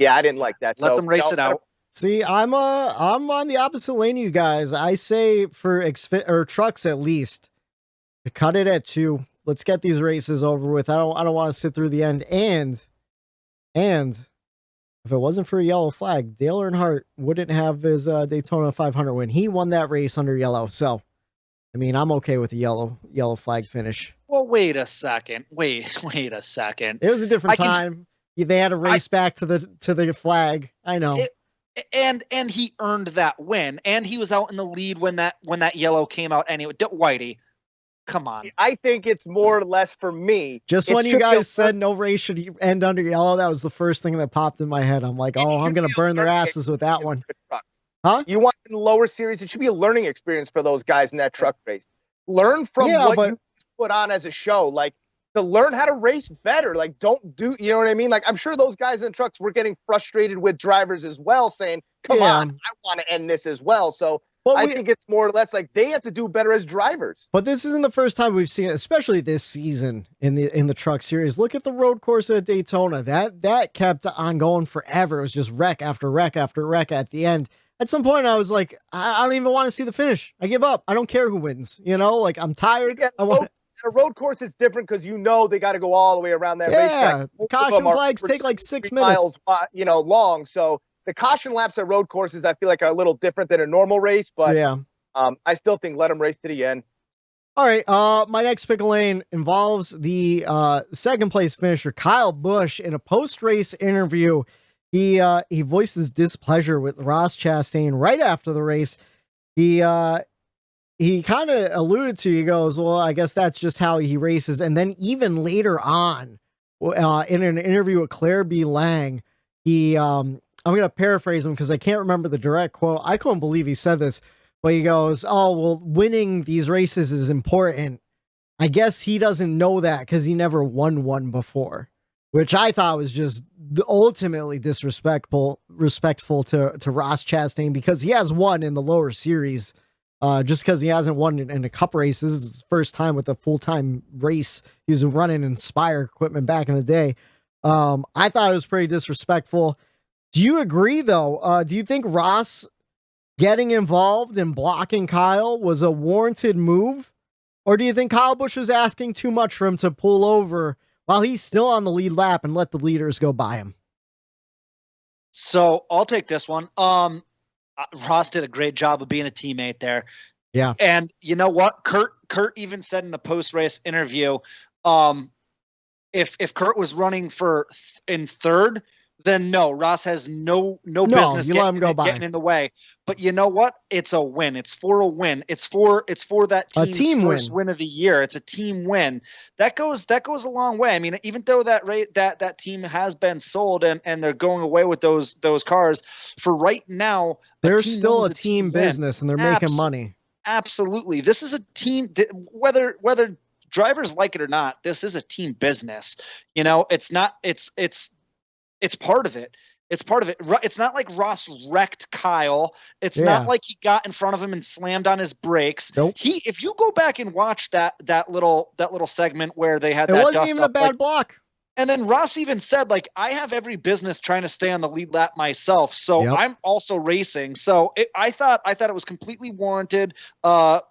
I didn't like that. Let them race it out. See, I'm on the opposite lane of you guys. I say for trucks at least, cut it at 2. Let's get these races over with. I don't want to sit through the end. And if it wasn't for a yellow flag, Dale Earnhardt wouldn't have his Daytona 500 win. He won that race under yellow. So, I mean, I'm okay with the yellow flag finish. Well, wait a second. Wait a second. It was a different time. They had to race back to the flag. I know. And he earned that win, and he was out in the lead when that yellow came out anyway. Whitey, come on. I think it's more or less for me. Just when you guys said no race should end under yellow, that was the first thing that popped in my head. I'm like, I'm going to burn their asses with that one. Huh? You want in the lower series, it should be a learning experience for those guys in that truck race. Learn from what you put on as a show. Like, to learn how to race better. Like, don't do, you know what I mean? Like, I'm sure those guys in trucks were getting frustrated with drivers as well, saying, come on, I want to end this as well. So I think it's more or less like they have to do better as drivers. But this isn't the first time we've seen it, especially this season in the truck series. Look at the road course at Daytona. That kept on going forever. It was just wreck after wreck after wreck at the end. At some point, I was like, I don't even want to see the finish. I give up. I don't care who wins. Like, I'm tired. A road course is different because they got to go all the way around that racetrack. The caution flags take like 6 minutes. Miles, long. So the caution laps at road courses, I feel like, are a little different than a normal race. But I still think let them race to the end. All right. My next pick lane involves the second place finisher, Kyle Busch. In a post-race interview, he voiced his displeasure with Ross Chastain right after the race. He kind of alluded to, he goes, well, I guess that's just how he races. And then even later on, in an interview with Claire B. Lang, I'm going to paraphrase him because I can't remember the direct quote. I couldn't believe he said this, but he goes, oh, well, winning these races is important. I guess he doesn't know that because he never won one before, which I thought was just ultimately respectful to Ross Chastain because he has won in the lower series. Just because he hasn't won in a cup race. This is his first time with a full-time race. He was running Inspire equipment back in the day. I thought it was pretty disrespectful. Do you agree, though? Do you think Ross getting involved and blocking Kyle was a warranted move? Or do you think Kyle Busch was asking too much for him to pull over while he's still on the lead lap and let the leaders go by him? So I'll take this one. Ross did a great job of being a teammate there. Yeah. And you know what? Kurt even said in the post-race interview, if Kurt was running in third, then no, Ross has no business getting in the way. But you know what? It's a win. It's for a win. It's for that team's first win of the year. It's a team win. That goes a long way. I mean, even though that team has been sold and they're going away with those cars, for right now, they're still a team business and they're making money. Absolutely. This is a team, whether drivers like it or not, this is a team business. It's part of it. It's part of it. It's not like Ross wrecked Kyle. It's not like he got in front of him and slammed on his brakes. Nope. If you go back and watch that little segment where they had that, it wasn't even a bad block. And then Ross even said, like, I have every business trying to stay on the lead lap myself, so I'm also racing. So I thought it was completely warranted. And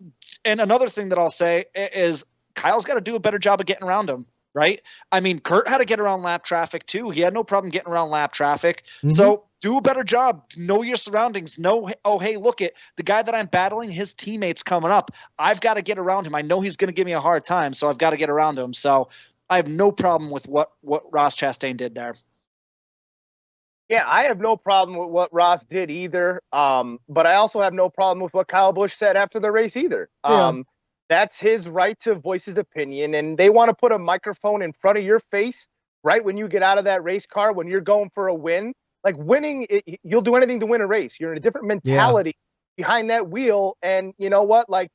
another thing that I'll say is Kyle's got to do a better job of getting around him. right? I mean, Kurt had to get around lap traffic too. He had no problem getting around lap traffic. Mhm. So do a better job. Know your surroundings. Know, oh, hey, look at the guy that I'm battling. His teammate's coming up. I've got to get around him. I know he's going to give me a hard time, so I've got to get around him. So I have no problem with what Ross Chastain did there. Yeah, I have no problem with what Ross did either. But I also have no problem with what Kyle Busch said after the race either. Yeah. That's his right to voice his opinion, and they want to put a microphone in front of your face right when you get out of that race car, when you're going for a win. Like winning, you'll do anything to win a race. You're in a different mentality behind that wheel, and you know what? Like,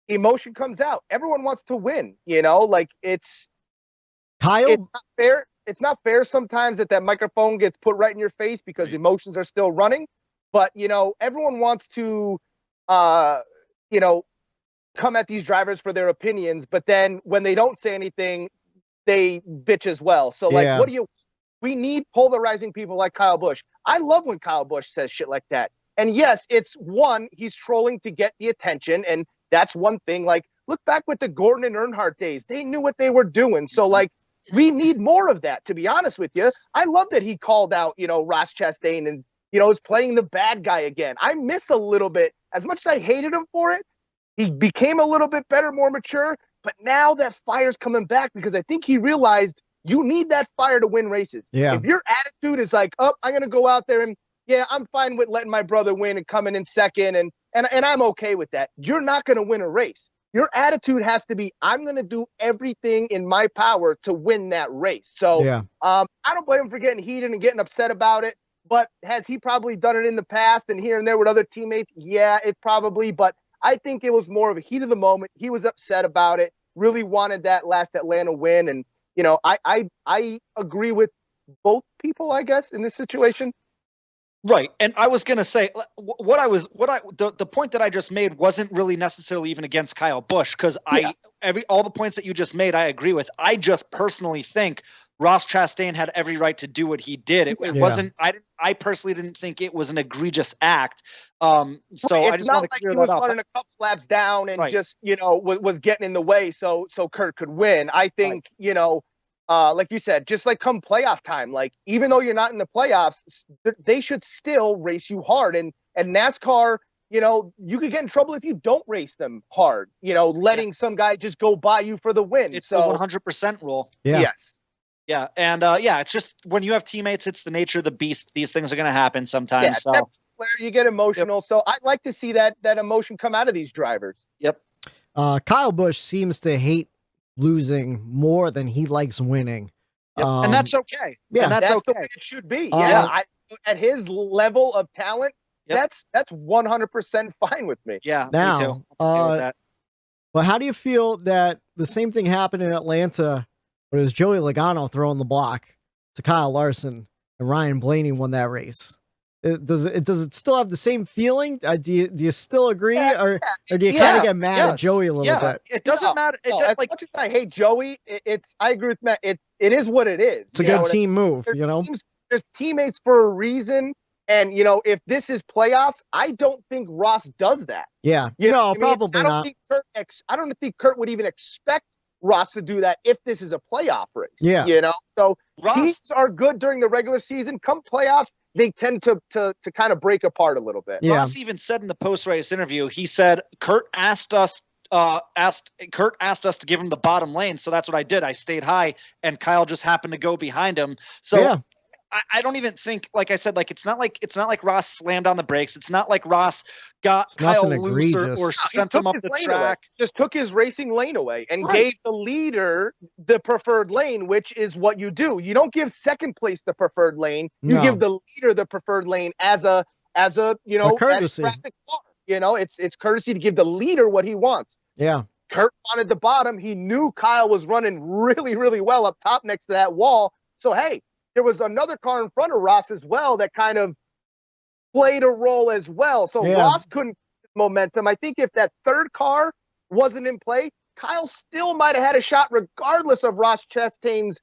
emotion comes out. Everyone wants to win, like it's not fair. It's not fair sometimes that microphone gets put right in your face because emotions are still running. But, everyone wants to, come at these drivers for their opinions. But then when they don't say anything, they bitch as well. So, we need polarizing people like Kyle Busch. I love when Kyle Busch says shit like that. And yes, it's he's trolling to get the attention. And that's one thing. Like, look back with the Gordon and Earnhardt days. They knew what they were doing. So, we need more of that, to be honest with you. I love that he called out, Ross Chastain and, is playing the bad guy again. I miss a little bit. As much as I hated him for it, he became a little bit better, more mature. But now that fire's coming back because I think he realized you need that fire to win races. Yeah. If your attitude is like, oh, I'm going to go out there and, yeah, I'm fine with letting my brother win and coming in second, and I'm okay with that, you're not going to win a race. Your attitude has to be, I'm going to do everything in my power to win that race. So I don't blame him for getting heated and getting upset about it. But has he probably done it in the past and here and there with other teammates? Yeah, it probably. But I think it was more of a heat of the moment. He was upset about it, really wanted that last Atlanta win. And, I agree with both people, I guess, in this situation. Right. And I was going to say the point that I just made wasn't really necessarily even against Kyle Busch, because all the points that you just made, I agree with. I just personally think Ross Chastain had every right to do what he did. It wasn't, I personally didn't think it was an egregious act. So I just want to clear that up. He was running a couple laps down and just, was getting in the way so Kurt could win. I think, like you said, just like come playoff time, like even though you're not in the playoffs, they should still race you hard. And NASCAR, you could get in trouble if you don't race them hard, letting some guy just go by you for the win. It's the 100% rule. Yeah. Yes. Yeah. And it's just when you have teammates, it's the nature of the beast. These things are going to happen sometimes. Yeah, where you get emotional. Yep. So I'd like to see that emotion come out of these drivers. Yep. Kyle Busch seems to hate losing more than he likes winning. Yep. And that's okay. Yeah, and that's okay. The way it should be. At his level of talent, that's 100% fine with me. Yeah. Now, me too. Okay with that. But how do you feel that the same thing happened in Atlanta when it was Joey Logano throwing the block to Kyle Larson and Ryan Blaney won that race? Does it still have the same feeling? Do you still agree, or do you kind of get mad at Joey a little bit? It doesn't matter. As much as I hate Joey, I agree with Matt. It is what it is. It's a good team move, There's teammates for a reason, and if this is playoffs, I don't think Ross does that. Yeah, probably not. I don't think Kurt would even expect Ross to do that if this is a playoff race. Yeah, so teams are good during the regular season. Come playoffs, they tend to kind of break apart a little bit. Yeah. Ross even said in the post-race interview, he said, Kurt asked us to give him the bottom lane. So that's what I did. I stayed high and Kyle just happened to go behind him. So I don't even think, like I said, like it's not like Ross slammed on the brakes. It's not like Ross got Kyle loose or sent him up the track. Just took his racing lane away and gave the leader the preferred lane, which is what you do. You don't give second place the preferred lane. You give the leader the preferred lane as a courtesy. Traffic car. It's courtesy to give the leader what he wants. Yeah. Kurt wanted the bottom. He knew Kyle was running really, really well up top next to that wall. So hey, there was another car in front of Ross as well that kind of played a role as well. So Ross couldn't get momentum. I think if that third car wasn't in play, Kyle still might have had a shot regardless of Ross Chastain's,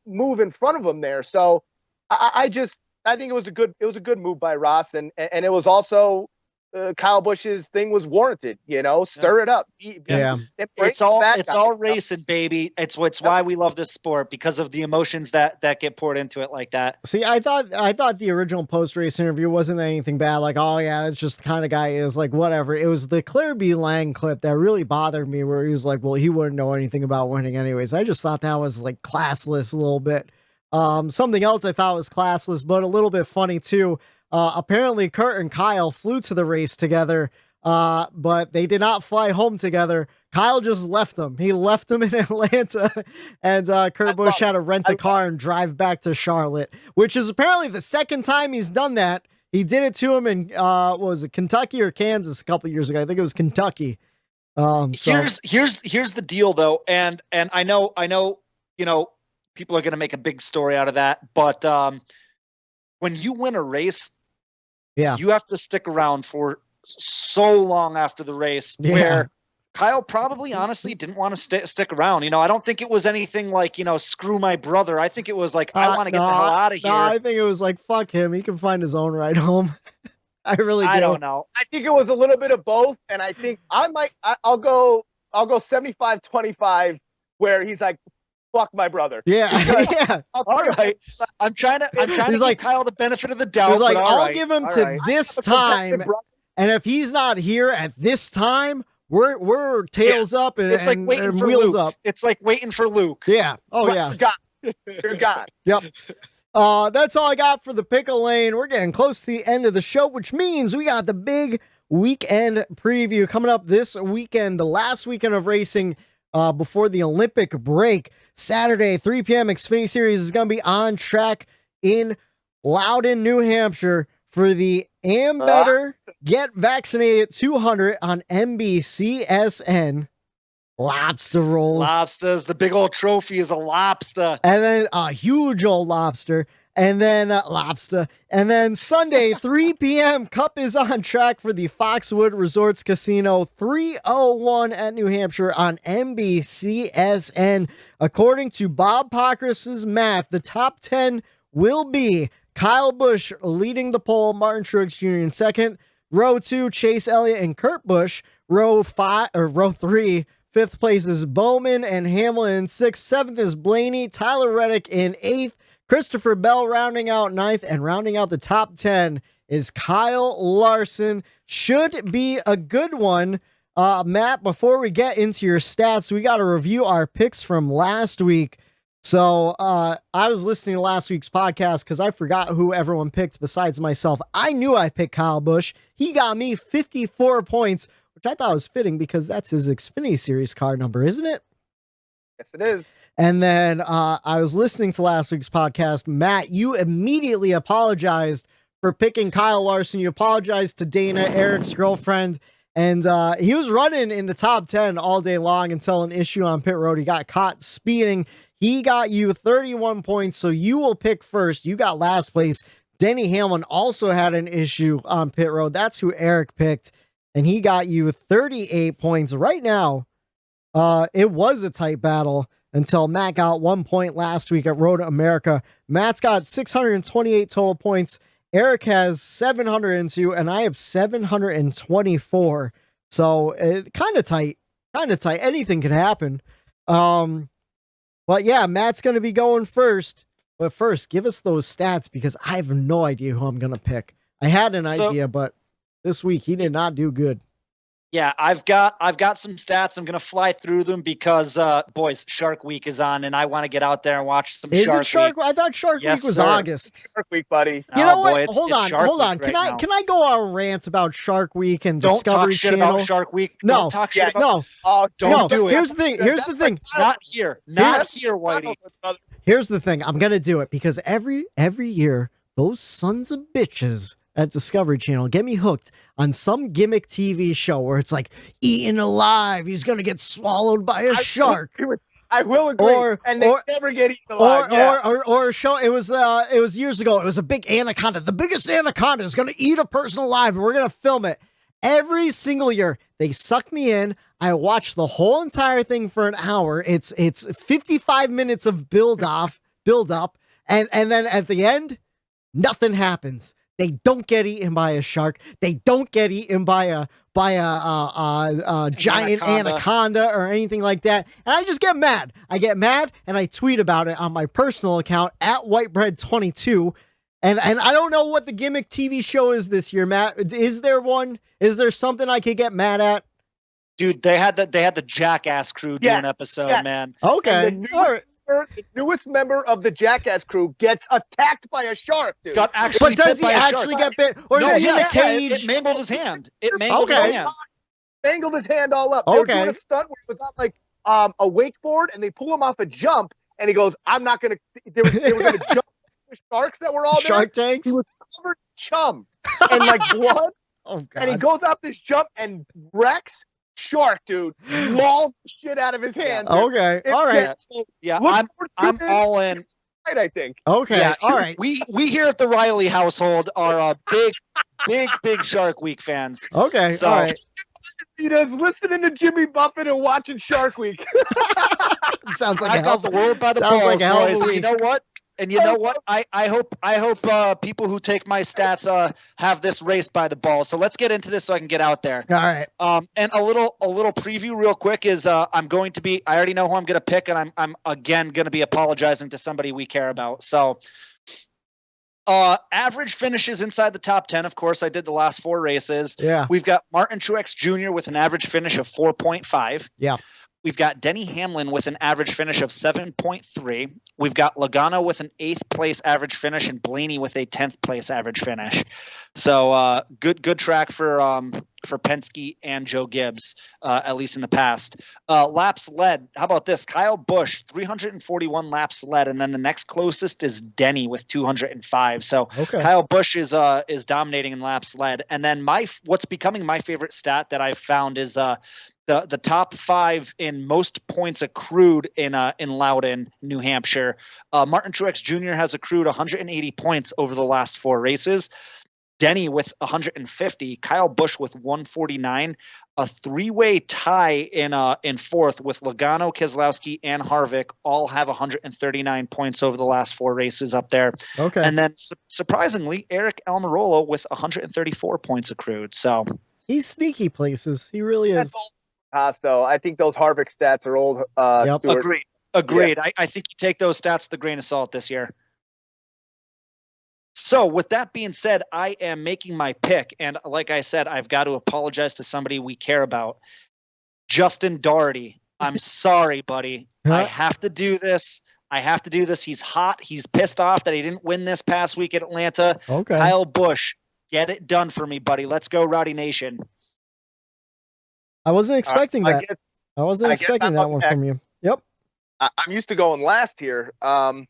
move in front of him there. So I think it was a good move by Ross. And it was also, Kyle Busch's thing was warranted. Stir it up. It's all racing, baby. It's why we love this sport, because of the emotions that get poured into it like that. See, I thought the original post-race interview wasn't anything bad. Like, oh yeah, that's just the kind of guy he is. Like, whatever. It was the Claire B. Lang clip that really bothered me, where he was like, well, he wouldn't know anything about winning anyways. I just thought that was like classless a little bit. Something else I thought was classless, but a little bit funny too. Apparently Kurt and Kyle flew to the race together, but they did not fly home together. Kyle just left them. He left them in Atlanta, and Kurt Busch had to rent a car and drive back to Charlotte, which is apparently the second time he's done that. He did it to him in, what was it, Kentucky or Kansas a couple years ago? I think it was Kentucky. Here's the deal though. And I know, people are going to make a big story out of that, but when you win a race, you have to stick around for so long after the race, where Kyle probably honestly didn't want to stick around. I don't think it was anything like, screw my brother. I think it was like, I want to get the hell out of here. No, I think it was like, fuck him. He can find his own ride home. I don't know. I think it was a little bit of both. And I think I'll go 75-25, where he's like, fuck my brother. Yeah. All right. I'm trying to give Kyle the benefit of the doubt. He's like, I'll give him to this time. And if he's not here at this time, we're tails up and, it's like waiting and for wheels Luke. up. It's like waiting for Luke. Yeah. Oh yeah. You're gone. Yep. That's all I got for the pickle lane. We're getting close to the end of the show, which means we got the big weekend preview coming up this weekend, the last weekend of racing before the Olympic break. Saturday, 3 p.m. Xfinity Series is going to be on track in Loudon, New Hampshire for the Ambetter Get Vaccinated 200 on NBCSN. Lobster rolls. Lobsters. The big old trophy is a lobster. And then a huge old lobster. And then lobster. And then Sunday, 3 p.m. Cup is on track for the Foxwood Resorts Casino 301 at New Hampshire on NBCSN. According to Bob Pockrass's math, the top 10 will be Kyle Busch leading the poll, Martin Truex Jr. in second. Row 2, Chase Elliott and Kurt Busch. Row 3, fifth place is Bowman and Hamlin in sixth. Seventh is Blaney, Tyler Reddick in eighth. Christopher Bell rounding out ninth, and rounding out the top 10 is Kyle Larson. Should be a good one. Matt, before we get into your stats, we got to review our picks from last week. So I was listening to last week's podcast because I forgot who everyone picked besides myself. I knew I picked Kyle Busch. He got me 54 points, which I thought was fitting because that's his Xfinity Series car number, isn't it? Yes, it is. And then I was listening to last week's podcast. Matt, you immediately apologized for picking Kyle Larson. You apologized to Dana, Eric's girlfriend, and he was running in the top 10 all day long until an issue on pit road. He got caught speeding. He got you 31 points, so you will pick first. You got last place. Denny Hamlin also had an issue on pit road. That's who Eric picked, and he got you 38 points. Right now, it was a tight battle until Matt got 1 point last week at Road America. Matt's got 628 total points. Eric has 702, and I have 724. So kind of tight. Anything can happen. But yeah, Matt's going to be going first. But first, give us those stats because I have no idea who I'm going to pick. I had an idea, but this week he did not do good. Yeah, I've got some stats. I'm gonna fly through them because boys, Shark Week is on, and I want to get out there and watch some. Is it Shark Week? I thought Shark Week was August. Shark Week, buddy. You know what? Hold on. Can I go on a rant about Shark Week and Discovery Channel? Don't talk shit about Shark Week. No, don't talk shit about. No. Oh, don't do it. Here's the thing. Not here, Whitey. Here's the thing. I'm gonna do it because every year those sons of bitches at Discovery Channel get me hooked on some gimmick TV show where it's like eaten alive. He's gonna get swallowed by a shark. I will agree. And they never get eaten alive. Or a show. It was years ago. It was a big anaconda. The biggest anaconda is gonna eat a person alive, and we're gonna film it. Every single year, they suck me in. I watch the whole entire thing for an hour. It's 55 minutes of build up, and then at the end, nothing happens. They don't get eaten by a shark. They don't get eaten by a giant anaconda or anything like that. And I just get mad. I get mad and I tweet about it on my personal account at whitebread22. And I don't know what the gimmick TV show is this year, Matt. Is there one? Is there something I could get mad at? Dude, they had the Jackass crew do an episode, man. Okay. The newest member of the Jackass crew gets attacked by a shark, dude. But does he actually get bit? Or is he in a cage? It mangled his hand. It mangled his hand. Mangled his hand all up. They were doing a stunt where it was on like a wakeboard, and they pull him off a jump, and he goes, "I'm not gonna." They were gonna jump the sharks that were all there. Shark tanks. He was covered in chum and like blood. Oh God! And he goes off this jump and wrecks. Shark, dude, mauls the shit out of his hand. Okay, all right. I'm all in. Right, I think. Okay, all right. We here at the Reilly household are big Shark Week fans. Okay, so, all right. He does listening to Jimmy Buffett and watching Shark Week. Sounds like I got the world by the balls, like boys. You know what? And you know what? I hope people who take my stats have this raced by the balls. So let's get into this so I can get out there. All right. And a little preview real quick is I already know who I'm gonna pick, and I'm again gonna be apologizing to somebody we care about. So average finishes inside the top 10. Of course, I did the last 4 races. Yeah. We've got Martin Truex Jr. with an average finish of 4.5. Yeah. We've got Denny Hamlin with an average finish of 7.3. We've got Logano with an 8th place average finish and Blaney with a 10th place average finish. So good track for Penske and Joe Gibbs, at least in the past. Laps led. How about this? Kyle Busch, 341 laps led, and then the next closest is Denny with 205. So Kyle Busch is dominating in laps led. And then what's becoming my favorite stat that I've found is the top 5 in most points accrued in Loudon, New Hampshire. Martin Truex Jr. has accrued 180 points over the last 4 races. Denny with 150, Kyle Busch with 149, a 3-way tie in 4th with Logano, Keselowski, and Harvick all have 139 points over the last 4 races up there. Okay. And then surprisingly, Eric Almirola with 134 points accrued. So he's sneaky places. He really is. Though I think those Harvick stats are old. Stuart. Agreed. Yeah. I think you take those stats with a grain of salt this year. So with that being said, I am making my pick. And like I said, I've got to apologize to somebody we care about. Justin Daugherty. I'm sorry, buddy. I have to do this. He's hot. He's pissed off that he didn't win this past week at Atlanta. Okay. Kyle Busch, get it done for me, buddy. Let's go, Rowdy Nation. I wasn't expecting that. I wasn't expecting that one from you. Yep. I'm used to going last here. I'm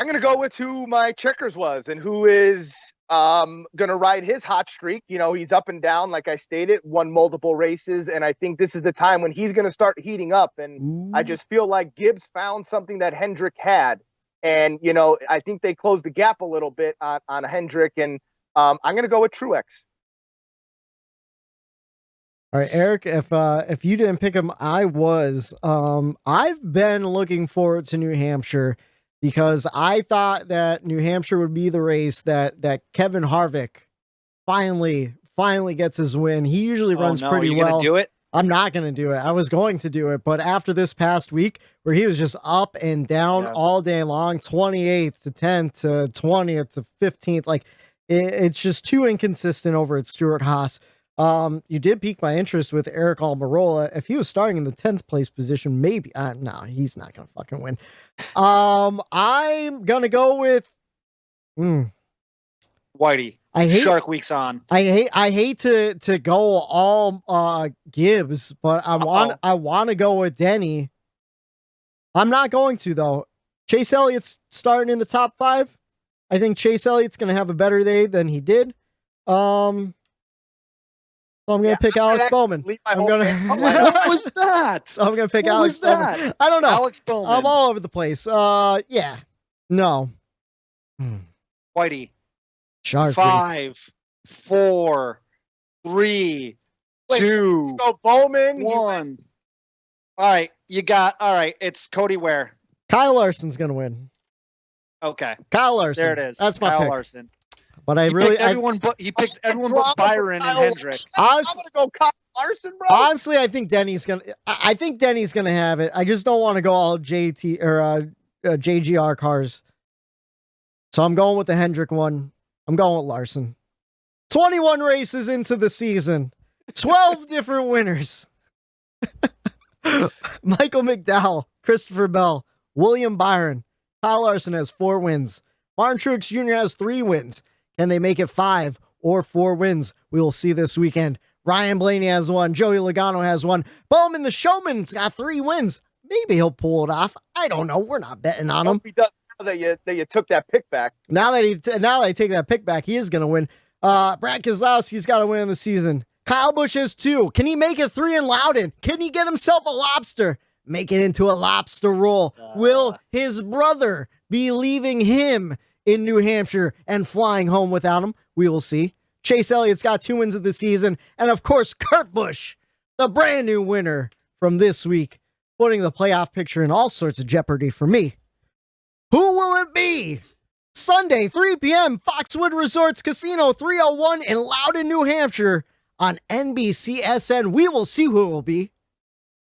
going to go with who my checkers was and who is going to ride his hot streak. You know, he's up and down, like I stated, won multiple races. And I think this is the time when he's going to start heating up. And I just feel like Gibbs found something that Hendrick had. And, you know, I think they closed the gap a little bit on Hendrick. And I'm going to go with Truex. All right, Eric, if you didn't pick him, I was. I've been looking forward to New Hampshire because I thought that New Hampshire would be the race that Kevin Harvick finally gets his win. He usually runs pretty well. Gonna do it? I'm not going to do it. I was going to do it, but after this past week where he was just up and down all day long, 28th to 10th to 20th to 15th, like it's just too inconsistent over at Stewart Haas. You did pique my interest with Eric Almirola. If he was starting in the 10th place position, maybe no, he's not gonna fucking win. I'm gonna go with Whitey. Shark Week's on. I hate to go all Gibbs, but I want to go with Denny. I'm not going to though. Chase Elliott's starting in the top 5. I think Chase Elliott's gonna have a better day than he did. So I'm going to pick Alex Bowman. What was that? So I'm going to pick Alex Bowman. I don't know. Alex Bowman. I'm all over the place. Yeah. No. Whitey. Shark 5, 4, 3, 2, go Bowman. 1. All right. It's Cody Ware. Kyle Larson's going to win. Okay. Kyle Larson. There it is. That's my Kyle pick. Larson. But I He really, picked everyone but Byron and Hendrick. I'm gonna go Kyle Larson, bro. honestly, I think Denny's gonna have it. I just don't want to go all JT or JGR cars. So I'm going with the Hendrick one. I'm going with Larson. 21 races into the season, 12 different winners. Michael McDowell, Christopher Bell, William Byron, Kyle Larson has 4 wins. Martin Truex Jr. has 3 wins. Can they make it 5 or 4 wins? We will see this weekend. Ryan Blaney has 1. Joey Logano has 1. Bowman the Showman's got 3 wins. Maybe he'll pull it off. I don't know. We're not betting on him. He does now that you took that pick back. Now that I take that pick back, he is going to win. Brad Keselowski's got to win in the season. Kyle Busch has 2. Can he make it 3 in Loudon? Can he get himself a lobster? Make it into a lobster roll. Will his brother be leaving him in New Hampshire and flying home without him? We will see. Chase Elliott's got 2 wins of the season. And of course, Kurt Busch, the brand new winner from this week, putting the playoff picture in all sorts of jeopardy for me. Who will it be? Sunday, 3 p.m., Foxwood Resorts Casino 301 in Loudon, New Hampshire on NBCSN. We will see who it will be.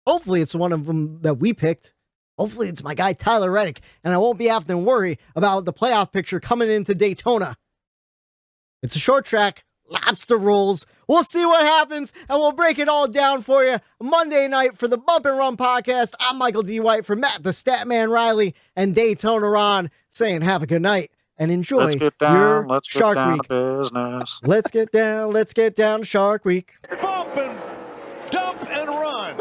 Hopefully it's one of them that we picked. Hopefully it's my guy Tyler Reddick, and I won't be having to worry about the playoff picture coming into Daytona. It's a short track, lobster rolls. We'll see what happens, and we'll break it all down for you Monday night for the Bump and Run podcast. I'm Michael D. White for Matt the Statman Reilly and Daytona Ron saying have a good night and enjoy your Shark Week. Let's get down to Shark Week. Bump and dump and run.